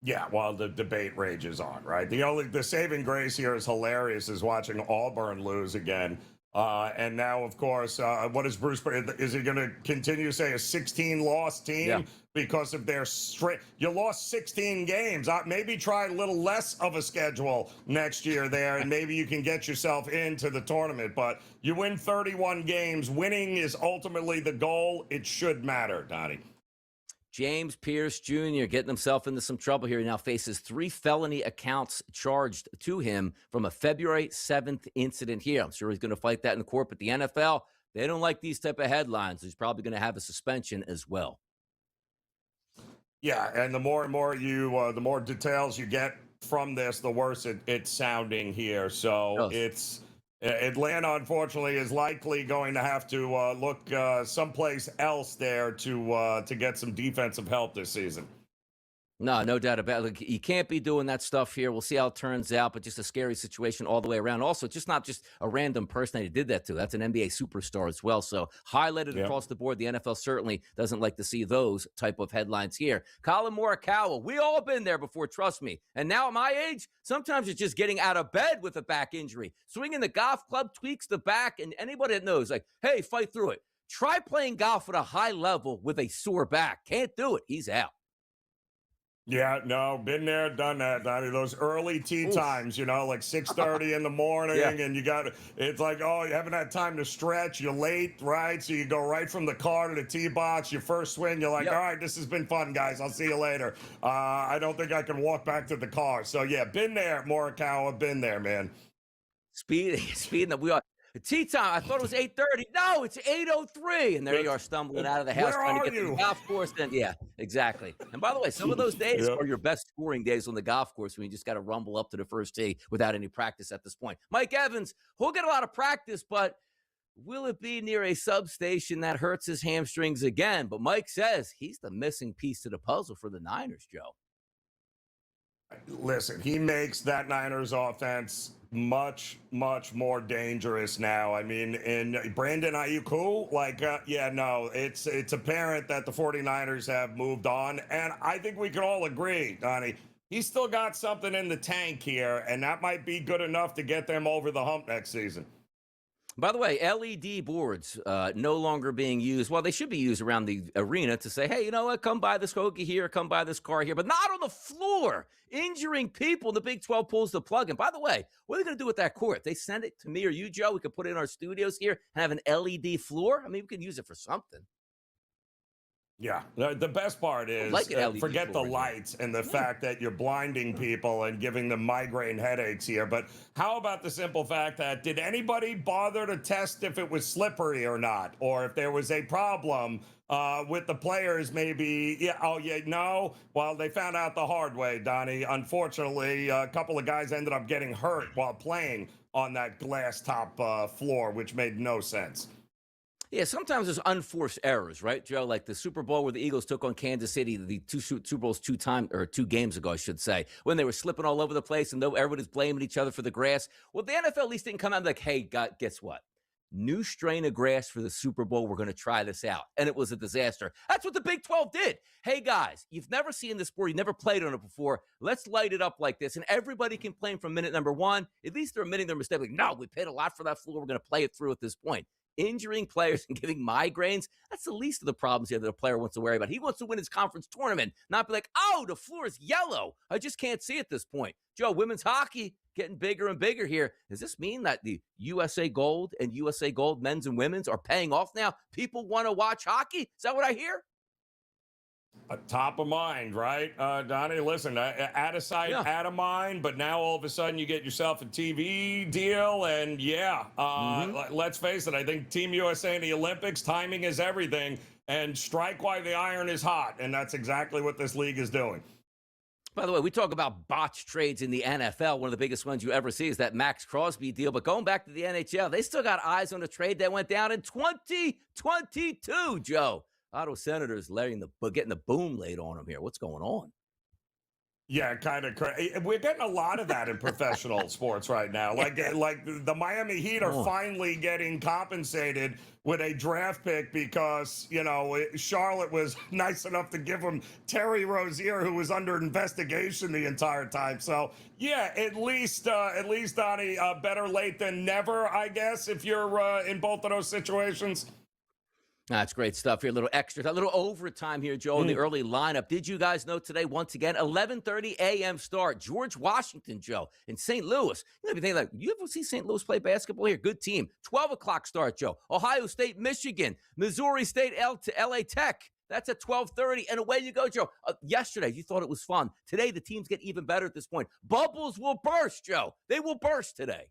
Yeah, well, the debate rages on, right? The saving grace here is hilarious is watching Auburn lose again. And now, of course, what is Bruce? Is he going to continue to say a 16-loss team? Yeah. Because of their straight, you lost 16 games. Maybe try a little less of a schedule next year there, and maybe you can get yourself into the tournament. But you win 31 games. Winning is ultimately the goal. It should matter, Donnie. James Pierce Jr. getting himself into some trouble here. He now faces 3 felony accounts charged to him from a February 7th incident here. I'm sure he's going to fight that in the court, but the NFL, they don't like these type of headlines. He's probably going to have a suspension as well. Yeah, and the more and more the more details you get from this, the worse it's sounding here. So it's Atlanta, unfortunately, is likely going to have to look someplace else there to get some defensive help this season. No doubt about it. Like, you can't be doing that stuff here. We'll see how it turns out, but just a scary situation all the way around. Also, not just a random person that he did that to. That's an NBA superstar as well. So highlighted across the board. The NFL certainly doesn't like to see those type of headlines here. Colin Morikawa, we all been there before, trust me. And now at my age, sometimes it's just getting out of bed with a back injury. Swinging the golf club tweaks the back, and anybody that knows, like, hey, fight through it. Try playing golf at a high level with a sore back. Can't do it. He's out. Yeah, no, been there, done that, Donnie. Those early tee times, like 6:30 in the morning, and it's like, oh, you haven't had time to stretch, you're late, right? So you go right from the car to the tee box, your first swing, you're like, all right, this has been fun, guys, I'll see you later. I don't think I can walk back to the car. So, yeah, been there, Morikawa, been there, man. Speeding up, we are. The tee time, I thought it was 8:30. No, it's 8:03. And there you are stumbling out of the house trying to get to the golf course. And yeah, exactly. And by the way, some of those days are your best scoring days on the golf course when you just got to rumble up to the first tee without any practice at this point. Mike Evans, he'll get a lot of practice, but will it be near a substation that hurts his hamstrings again? But Mike says he's the missing piece to the puzzle for the Niners, Joe. Listen, he makes that Niners offense much, much more dangerous now. I mean, in Brandon Ayuk, it's apparent that the 49ers have moved on. And I think we can all agree, Donnie, he's still got something in the tank here, and that might be good enough to get them over the hump next season. By the way, LED boards no longer being used. Well, they should be used around the arena to say, hey, you know what? Come buy this hoagie here, come buy this car here, but not on the floor, injuring people. The Big 12 pulls the plug. And by the way, what are they going to do with that court? If they send it to me or you, Joe, we could put it in our studios here and have an LED floor. I mean, we can use it for something. Yeah, the best part is forget the lights and the fact that you're blinding people and giving them migraine headaches here. But how about the simple fact that did anybody bother to test if it was slippery or not, or if there was a problem with the players? Maybe, no. Well, they found out the hard way, Donnie. Unfortunately, a couple of guys ended up getting hurt while playing on that glass top floor, which made no sense. Yeah, sometimes there's unforced errors, right, Joe? Like the Super Bowl where the Eagles took on Kansas City, the two Super Bowls 2 games ago, I should say, when they were slipping all over the place and everybody's blaming each other for the grass. Well, the NFL at least didn't come out and like, hey, guess what? new strain of grass for the Super Bowl. We're going to try this out. And it was a disaster. That's what the Big 12 did. Hey, guys, you've never seen this sport. You've never played on it before. Let's light it up like this. And everybody complained from minute number one. At least they're admitting their mistake. Like, no, we paid a lot for that floor. We're going to play it through at this point. Injuring players and giving migraines, that's the least of the problems here that a player wants to worry about. He wants to win his conference tournament, not be like, oh, the floor is yellow. I just can't see at this point. Joe, women's hockey getting bigger and bigger here. Does this mean that the USA Gold and USA Gold men's and women's are paying off now? People want to watch hockey? Is that what I hear? Top of mind, right? Donnie, listen, out of sight, out of mind, but now all of a sudden you get yourself a TV deal, and let's face it, I think Team USA in the Olympics, timing is everything, and strike while the iron is hot, and that's exactly what this league is doing. By the way, we talk about botched trades in the NFL. One of the biggest ones you ever see is that Max Crosby deal. But going back to the NHL, they still got eyes on a trade that went down in 2022, Joe. Ottawa Senators getting the boom laid on them here. What's going on? Yeah, kind of crazy. We're getting a lot of that in professional sports right now. Like the Miami Heat are finally getting compensated with a draft pick because, Charlotte was nice enough to give him Terry Rozier, who was under investigation the entire time. So, yeah, at least, Donnie, better late than never, I guess, if you're in both of those situations. That's great stuff here. A little extra, a little overtime here, Joe, in the early lineup. Did you guys know today, once again, 11:30 a.m. start, George Washington, Joe, in St. Louis. You might be thinking, you ever see St. Louis play basketball here? Good team. 12 o'clock start, Joe. Ohio State, Michigan. Missouri State, LA Tech. That's at 12:30, and away you go, Joe. Yesterday, you thought it was fun. Today, the teams get even better at this point. Bubbles will burst, Joe. They will burst today.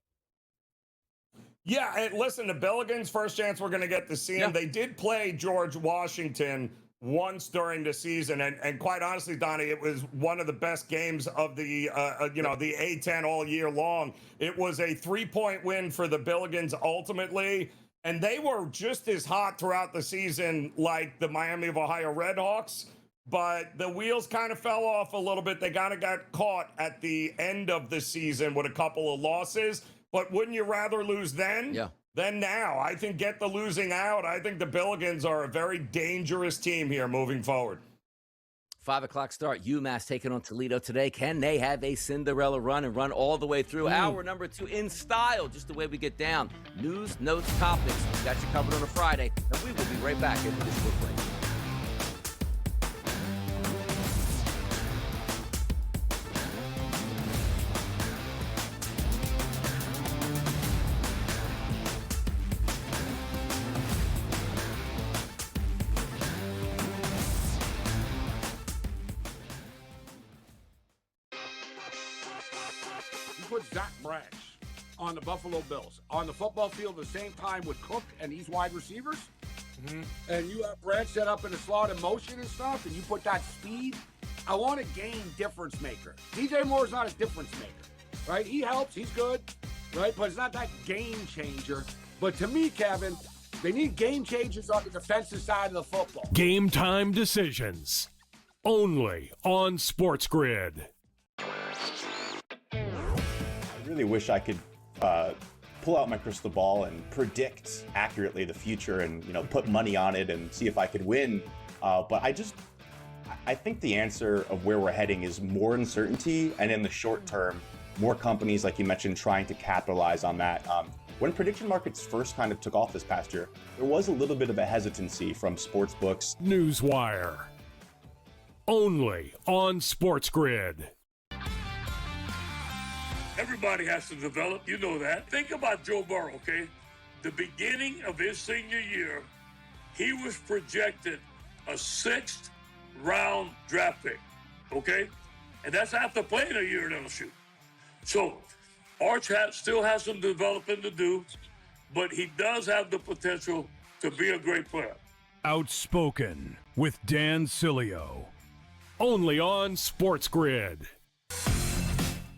Yeah, and listen, the Billigans, first chance we're going to get to see them. They did play George Washington once during the season, and quite honestly, Donnie, it was one of the best games of the the A-10 all year long. It was a 3-point win for the Billigans ultimately, and they were just as hot throughout the season like the Miami of Ohio Redhawks, but the wheels kind of fell off a little bit. They kind of got caught at the end of the season with a couple of losses. But wouldn't you rather lose then than now? I think get the losing out. I think the Billigans are a very dangerous team here moving forward. 5 o'clock start. UMass taking on Toledo today. Can they have a Cinderella run and run all the way through? Hour number 2 in style, just the way we get down. News, notes, topics. We got you covered on a Friday. And we will be right back into this short break. Put Zach Brash on the Buffalo Bills on the football field at the same time with Cook and these wide receivers, and you have Branch set up in the slot in motion and stuff, and you put that speed. I want a game difference maker. DJ Moore's not a difference maker, right? He helps, he's good, right? But it's not that game changer. But to me, Kevin, they need game changers on the defensive side of the football. Game time decisions. Only on SportsGrid. I really wish I could pull out my crystal ball and predict accurately the future and put money on it and see if I could win. But I think the answer of where we're heading is more uncertainty, and in the short term, more companies, like you mentioned, trying to capitalize on that. When prediction markets first kind of took off this past year, there was a little bit of a hesitancy from sports books. Newswire. Only on SportsGrid. Everybody has to develop, you know that. Think about Joe Burrow, okay? The beginning of his senior year, he was projected a 6th round draft pick, okay? And that's after playing a year in LSU. So Arch still has some developing to do, but he does have the potential to be a great player. Outspoken with Dan Cilio. Only on SportsGrid.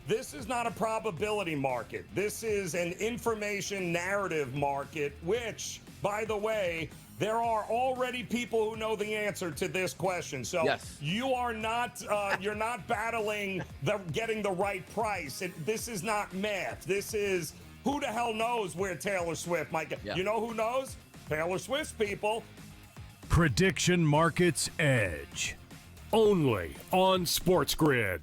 This is not a probability market. This is an information narrative market, which, by the way, there are already people who know the answer to this question. So you are not, you're not battling getting the right price. This is not math. This is who the hell knows where Taylor Swift might get? Yeah. You know who knows? Taylor Swift's people. Prediction Markets Edge. Only on SportsGrid.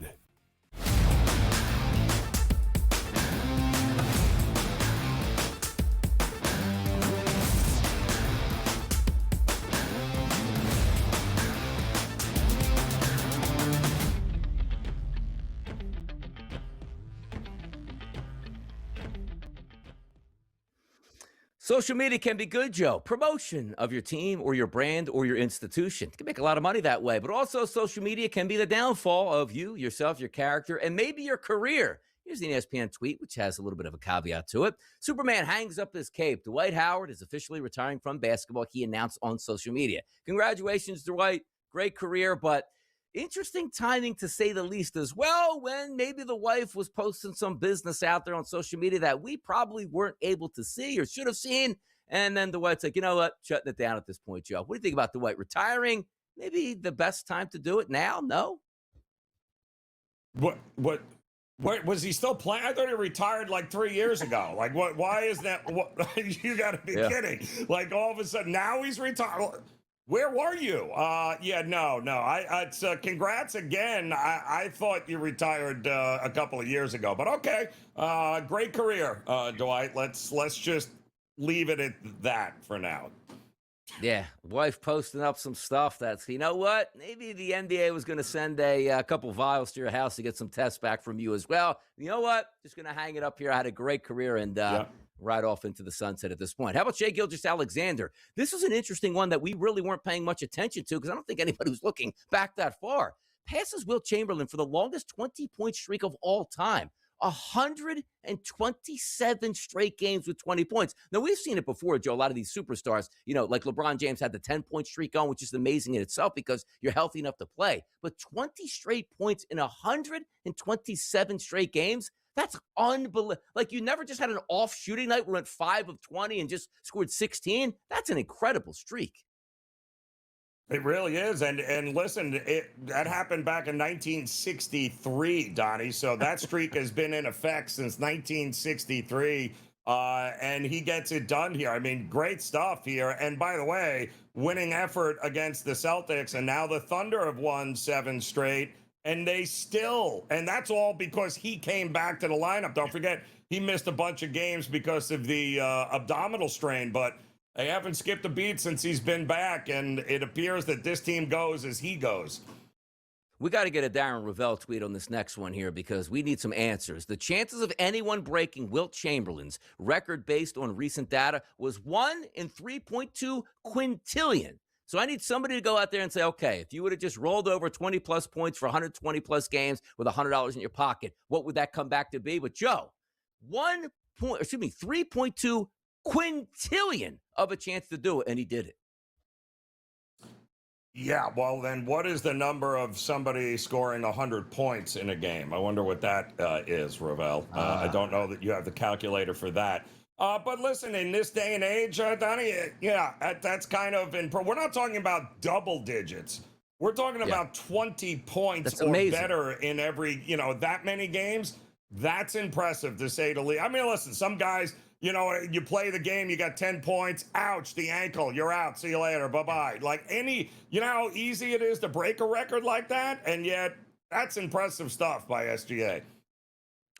Social media can be good, Joe. Promotion of your team or your brand or your institution. You can make a lot of money that way, but also social media can be the downfall of you, yourself, your character, and maybe your career. Here's the ESPN tweet, which has a little bit of a caveat to it. Superman hangs up his cape. Dwight Howard is officially retiring from basketball, he announced on social media. Congratulations, Dwight. Great career, but interesting timing to say the least as well, when maybe the wife was posting some business out there on social media that we probably weren't able to see or should have seen. And then Dwight's like, you know what? Shutting it down at this point, Joe. What do you think about Dwight retiring? Maybe the best time to do it now? No? What was he still playing? I thought he retired like 3 years ago. Like, what? Why is that? What, you got to be kidding. Like, all of a sudden, now he's retired. Where were you? No. It's congrats again. I thought you retired a couple of years ago, but okay. Great career, Dwight. Let's just leave it at that for now. Yeah, wife posting up some stuff that's, you know what? Maybe the NBA was going to send a couple vials to your house to get some tests back from you as well. You know what? Just going to hang it up here. I had a great career and right off into the sunset at this point. How about Shai Gilgeous-Alexander? This was an interesting one that we really weren't paying much attention to because I don't think anybody was looking back that far. Passes Wilt Chamberlain for the longest 20-point streak of all time. 127 straight games with 20 points. Now, we've seen it before, Joe, a lot of these superstars, you know, like LeBron James had the 10-point streak going, which is amazing in itself because you're healthy enough to play. But 20 straight points in 127 straight games, that's unbelievable. Like, you never just had an off shooting night where went 5 of 20 and just scored 16. That's an incredible streak. It really is. And listen, that happened back in 1963, Donnie. So that streak has been in effect since 1963. And he gets it done here. I mean, great stuff here. And by the way, winning effort against the Celtics. And now the Thunder have won 7 straight. And they still, and that's all because he came back to the lineup. Don't forget, he missed a bunch of games because of the abdominal strain. But they haven't skipped a beat since he's been back, and it appears that this team goes as he goes. We got to get a Darren Rovell tweet on this next one here because we need some answers. The chances of anyone breaking Wilt Chamberlain's record based on recent data was 1 in 3.2 quintillion. So I need somebody to go out there and say, okay, if you would have just rolled over 20-plus points for 120-plus games with $100 in your pocket, what would that come back to be? But Joe, 3.2 quintillion of a chance to do it, and he did it. Yeah, well, then what is the number of somebody scoring 100 points in a game? I wonder what that is, Rovell. I don't know that you have the calculator for that. But listen, in this day and age, Donnie, that's kind of we're not talking about double digits. We're talking about 20 points or better in every, that many games. That's impressive, to say the least. I mean, listen, some guys, you play the game, you got 10 points, ouch, the ankle, you're out, see you later, bye-bye. Like you know how easy it is to break a record like that? And yet, that's impressive stuff by SGA.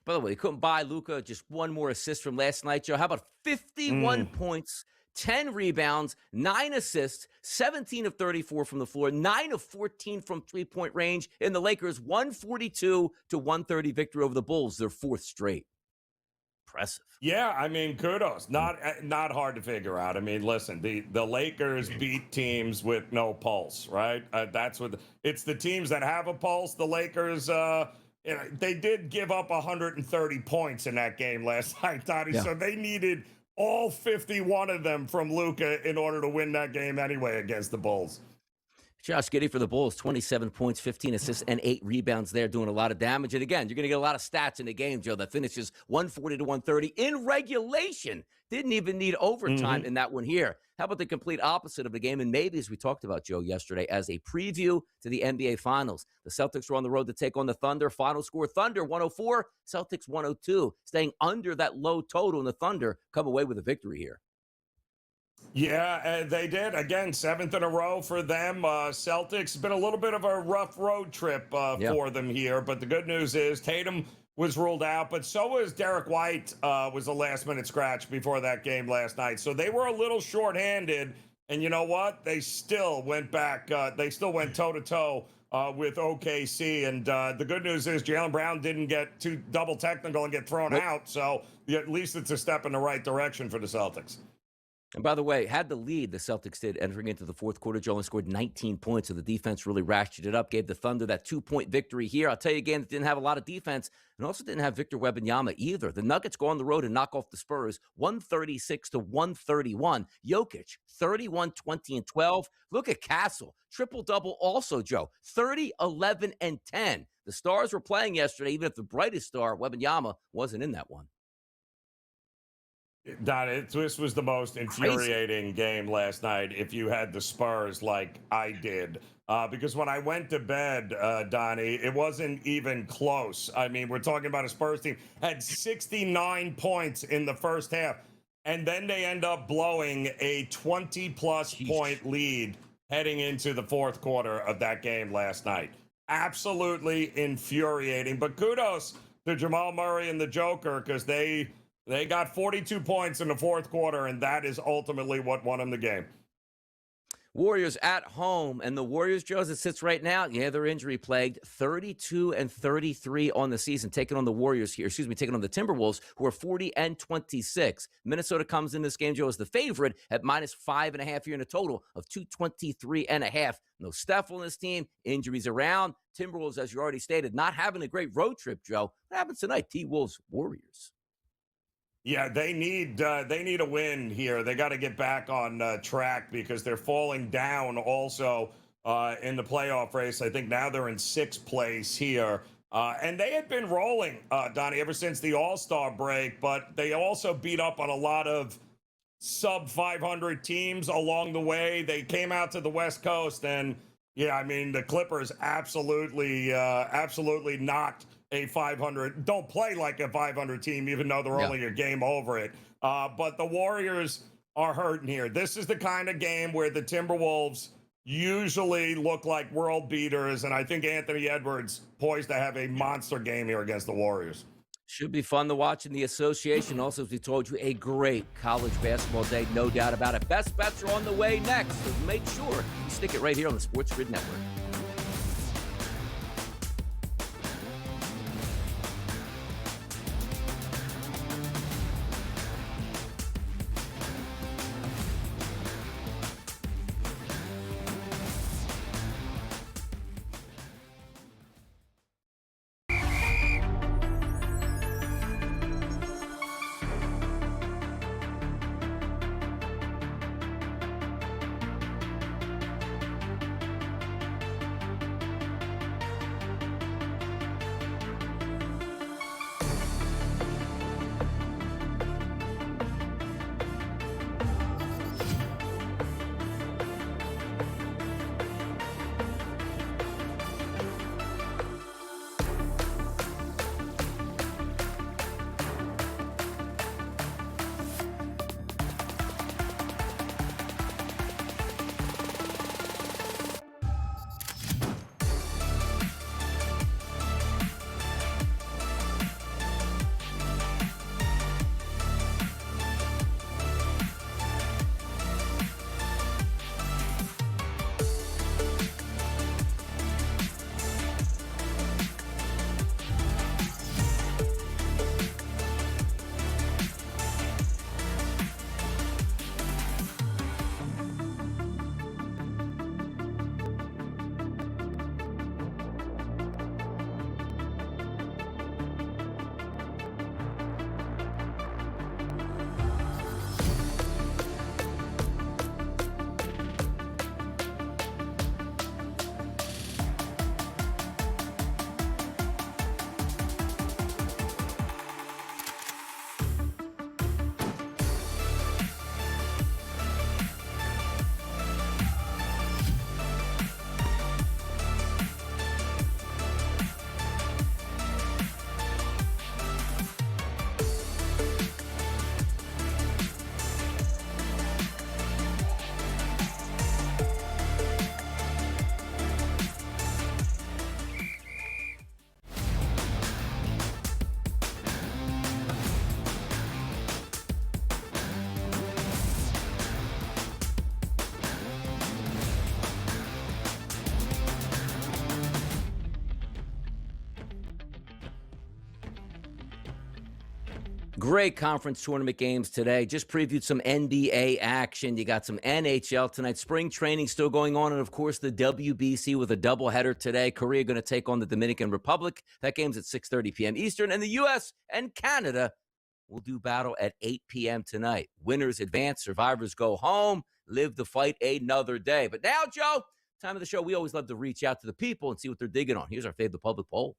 By the way, you couldn't buy Luka just one more assist from last night, Joe. How about 51 points, 10 rebounds, 9 assists, 17 of 34 from the floor, 9 of 14 from three-point range, and the Lakers 142-130 victory over the Bulls, their 4th straight. Impressive. Yeah, I mean, kudos. Not hard to figure out. I mean, listen, the Lakers beat teams with no pulse, right? That's what it's the teams that have a pulse. The Lakers, they did give up 130 points in that game last night, Donnie. So they needed all 51 of them from Luka in order to win that game anyway against the Bulls. Josh Giddey for the Bulls, 27 points, 15 assists, and 8 rebounds there, doing a lot of damage. And again, you're going to get a lot of stats in the game, Joe, that finishes 140 to 130 in regulation. Didn't even need overtime in that one here. How about the complete opposite of the game? And maybe, as we talked about, Joe, yesterday, as a preview to the NBA Finals, the Celtics were on the road to take on the Thunder. Final score, Thunder 104, Celtics 102, staying under that low total, and the Thunder come away with a victory here. Yeah, they did. Again, 7th in a row for them. Celtics, been a little bit of a rough road trip for them here. But the good news is Tatum was ruled out, but so was Derek White, was a last-minute scratch before that game last night. So they were a little shorthanded. And you know what? They still went back. They still went toe-to-toe with OKC. And the good news is Jaylen Brown didn't get too double technical and get thrown out. So at least it's a step in the right direction for the Celtics. And by the way, had the lead, the Celtics did, entering into the fourth quarter. Joe only scored 19 points, so the defense really ratcheted it up, gave the Thunder that 2-point victory here. I'll tell you again, it didn't have a lot of defense, and also didn't have Victor Wembanyama either. The Nuggets go on the road and knock off the Spurs, 136 to 131. Jokic, 31, 20, and 12. Look at Castle, triple-double also, Joe, 30, 11, and 10. The Stars were playing yesterday, even if the brightest star, Wembanyama, wasn't in that one. This was the most infuriating game last night if you had the Spurs like I did. Because when I went to bed, Donnie, it wasn't even close. I mean, we're talking about a Spurs team had 69 points in the first half, and then they end up blowing a 20-plus point lead heading into the fourth quarter of that game last night. Absolutely infuriating. But kudos to Jamal Murray and the Joker, because they got 42 points in the fourth quarter, and that is ultimately what won them the game. Warriors at home, and the Warriors, Joe, as it sits right now, they're injury-plagued, 32 and 33 on the season, taking on the Warriors here, taking on the Timberwolves, who are 40 and 26. Minnesota comes in this game, Joe, as the favorite at minus 5.5 here in a total of 223.5. No Steph on this team, injuries around. Timberwolves, as you already stated, not having a great road trip, Joe. What happens tonight? T-Wolves, Warriors. Yeah, they need a win here. They got to get back on track because they're falling down also in the playoff race. I think now they're in 6th place here. And they had been rolling, Donnie, ever since the All-Star break, but they also beat up on a lot of sub-500 teams along the way. They came out to the West Coast, and, yeah, I mean, the Clippers absolutely knocked a 500, don't play like a 500 team, even though they're only a game over it. But the Warriors are hurting here. This is the kind of game where the Timberwolves usually look like world beaters, and I think Anthony Edwards poised to have a monster game here against the Warriors. Should be fun to watch in the association. Also, as we told you, a great college basketball day, no doubt about it. Best bets are on the way next, so make sure you stick it right here on the SportsGrid Network. Great conference tournament games today. Just previewed some NBA action. You got some NHL tonight. Spring training still going on. And, of course, the WBC with a doubleheader today. Korea going to take on the Dominican Republic. That game's at 6:30 p.m. Eastern. And the U.S. and Canada will do battle at 8 p.m. tonight. Winners advance. Survivors go home. Live the fight another day. But now, Joe, time of the show, we always love to reach out to the people and see what they're digging on. Here's our Fave the Public poll.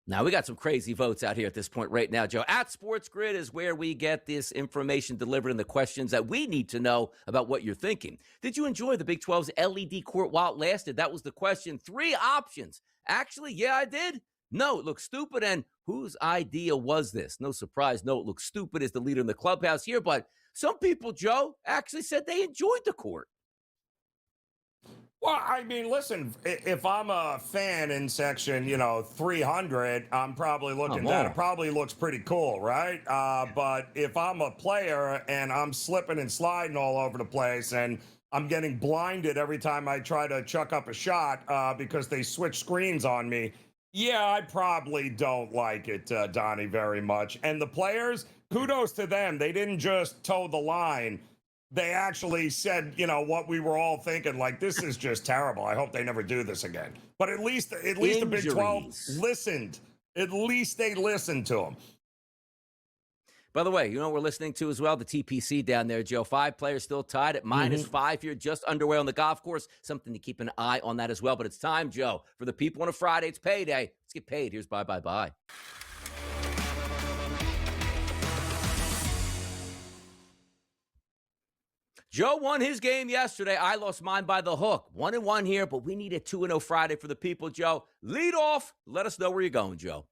Now, we got some crazy votes out here at this point right now, Joe. At SportsGrid is where we get this information delivered and the questions that we need to know about what you're thinking. Did you enjoy the Big 12's LED court while it lasted? That was the question. 3 options. Actually, yeah, I did. No, it looked stupid. And whose idea was this? No surprise. No, it looks stupid as the leader in the clubhouse here. But some people, Joe, actually said they enjoyed the court. Well, I mean, listen, if I'm a fan in section, 300, I'm probably looking at it. Probably looks pretty cool, right? But if I'm a player and I'm slipping and sliding all over the place and I'm getting blinded every time I try to chuck up a shot because they switch screens on me, yeah, I probably don't like it, Donnie, very much. And the players, kudos to them. They didn't just toe the line. They actually said, what we were all thinking, like, this is just terrible. I hope they never do this again. But at least the Big 12 listened. At least they listened to them. By the way, you know what we're listening to as well? The TPC down there, Joe. 5 players still tied at -5 here, just underway on the golf course. Something to keep an eye on that as well. But it's time, Joe, for the people on a Friday. It's payday. Let's get paid. Here's bye, bye, bye. Joe won his game yesterday. I lost mine by the hook. 1-1 here, but we need a 2-0 Friday for the people, Joe. Lead off. Let us know where you're going, Joe.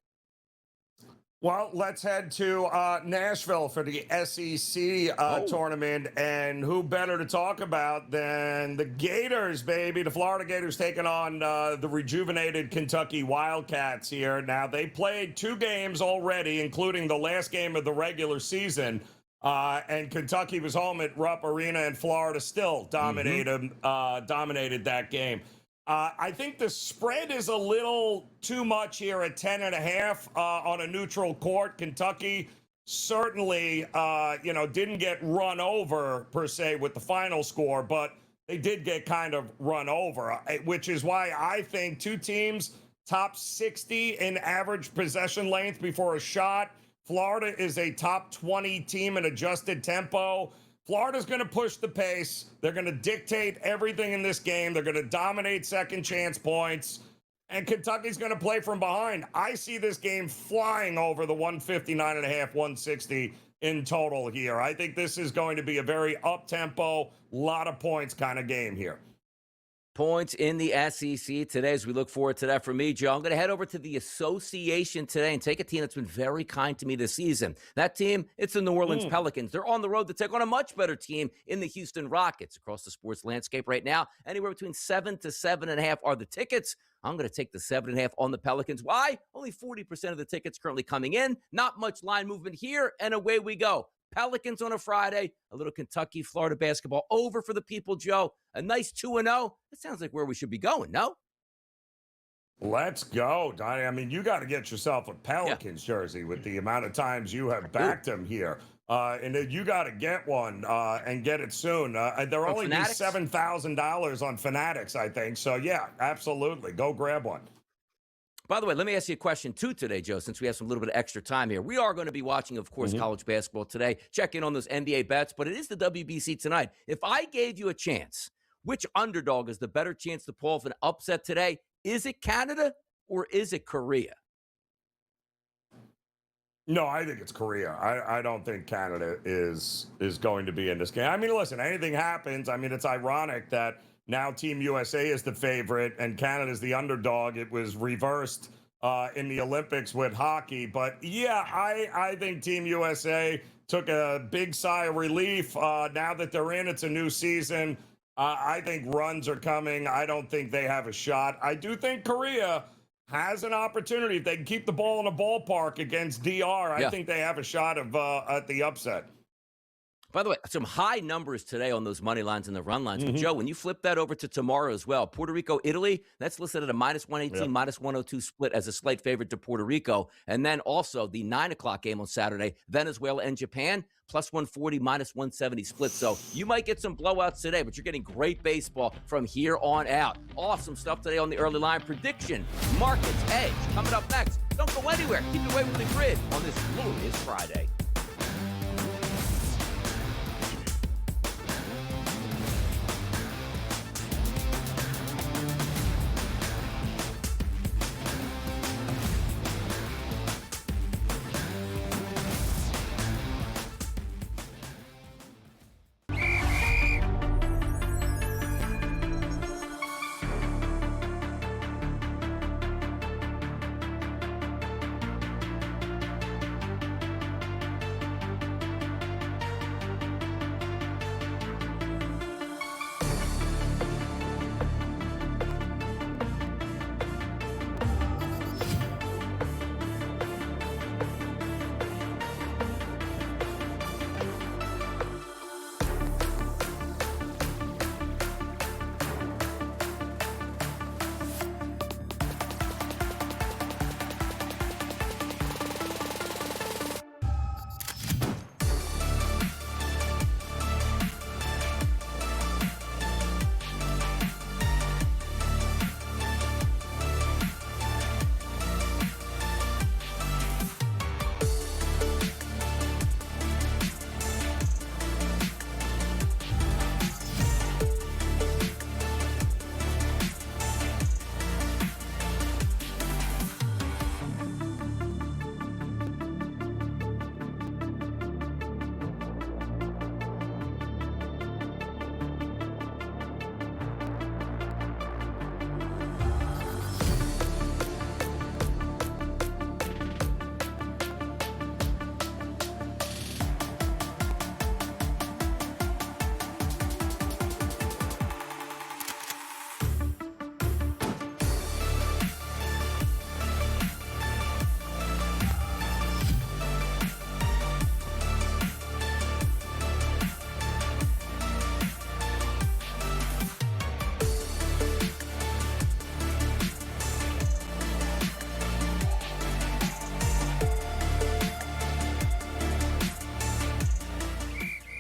Well, let's head to Nashville for the SEC tournament. And who better to talk about than the Gators, baby. The Florida Gators taking on the rejuvenated Kentucky Wildcats here. Now, they played 2 games already, including the last game of the regular season. And Kentucky was home at Rupp Arena, and Florida still dominated that game. I think the spread is a little too much here at 10.5 on a neutral court. Kentucky certainly, didn't get run over per se with the final score, but they did get kind of run over, which is why I think 2 teams top 60 in average possession length before a shot. Florida is a top 20 team in adjusted tempo. Florida's going to push the pace. They're going to dictate everything in this game. They're going to dominate second chance points. And Kentucky's going to play from behind. I see this game flying over the 159.5, 160 in total here. I think this is going to be a very up-tempo, lot of points kind of game here. Points in the SEC today as we look forward to that. For me, Joe, I'm going to head over to the association today and take a team that's been very kind to me this season. That team, it's the New Orleans Pelicans. They're on the road to take on a much better team in the Houston Rockets. Across the sports landscape right now, anywhere between 7 to 7.5 are the tickets. I'm going to take the 7.5 on the Pelicans. Why? Only 40% of the tickets currently coming in. Not much line movement here, and away we go. Pelicans on a Friday, a little Kentucky, Florida basketball over for the people, Joe. A nice 2-0. That sounds like where we should be going, no? Let's go, Donnie. I mean, you got to get yourself a Pelicans jersey with the amount of times you have backed them here. And then you got to get one and get it soon. They're only $7,000 on Fanatics, I think. So, yeah, absolutely. Go grab one. By the way, let me ask you a question, too, today, Joe, since we have some little bit of extra time here. We are going to be watching, of course, college basketball today. Check in on those NBA bets, but it is the WBC tonight. If I gave you a chance, which underdog is the better chance to pull off an upset today? Is it Canada or is it Korea? No, I think it's Korea. I don't think Canada is going to be in this game. I mean, listen, anything happens. I mean, it's ironic that now Team USA is the favorite and Canada is the underdog. It was reversed in the Olympics with hockey. But, yeah, I think Team USA took a big sigh of relief. Now that they're in, it's a new season. I think runs are coming. I don't think they have a shot. I do think Korea has an opportunity. If they can keep the ball in the ballpark against DR, I think they have a shot of at the upset. By the way, some high numbers today on those money lines and the run lines. But Joe, when you flip that over to tomorrow as well, Puerto Rico, Italy, that's listed at a -118, -102 split as a slight favorite to Puerto Rico. And then also the 9 o'clock game on Saturday, Venezuela and Japan, +140, -170 split. So you might get some blowouts today, but you're getting great baseball from here on out. Awesome stuff today on the early line prediction. Markets Edge coming up next. Don't go anywhere. Keep it away with the grid on this glorious Friday.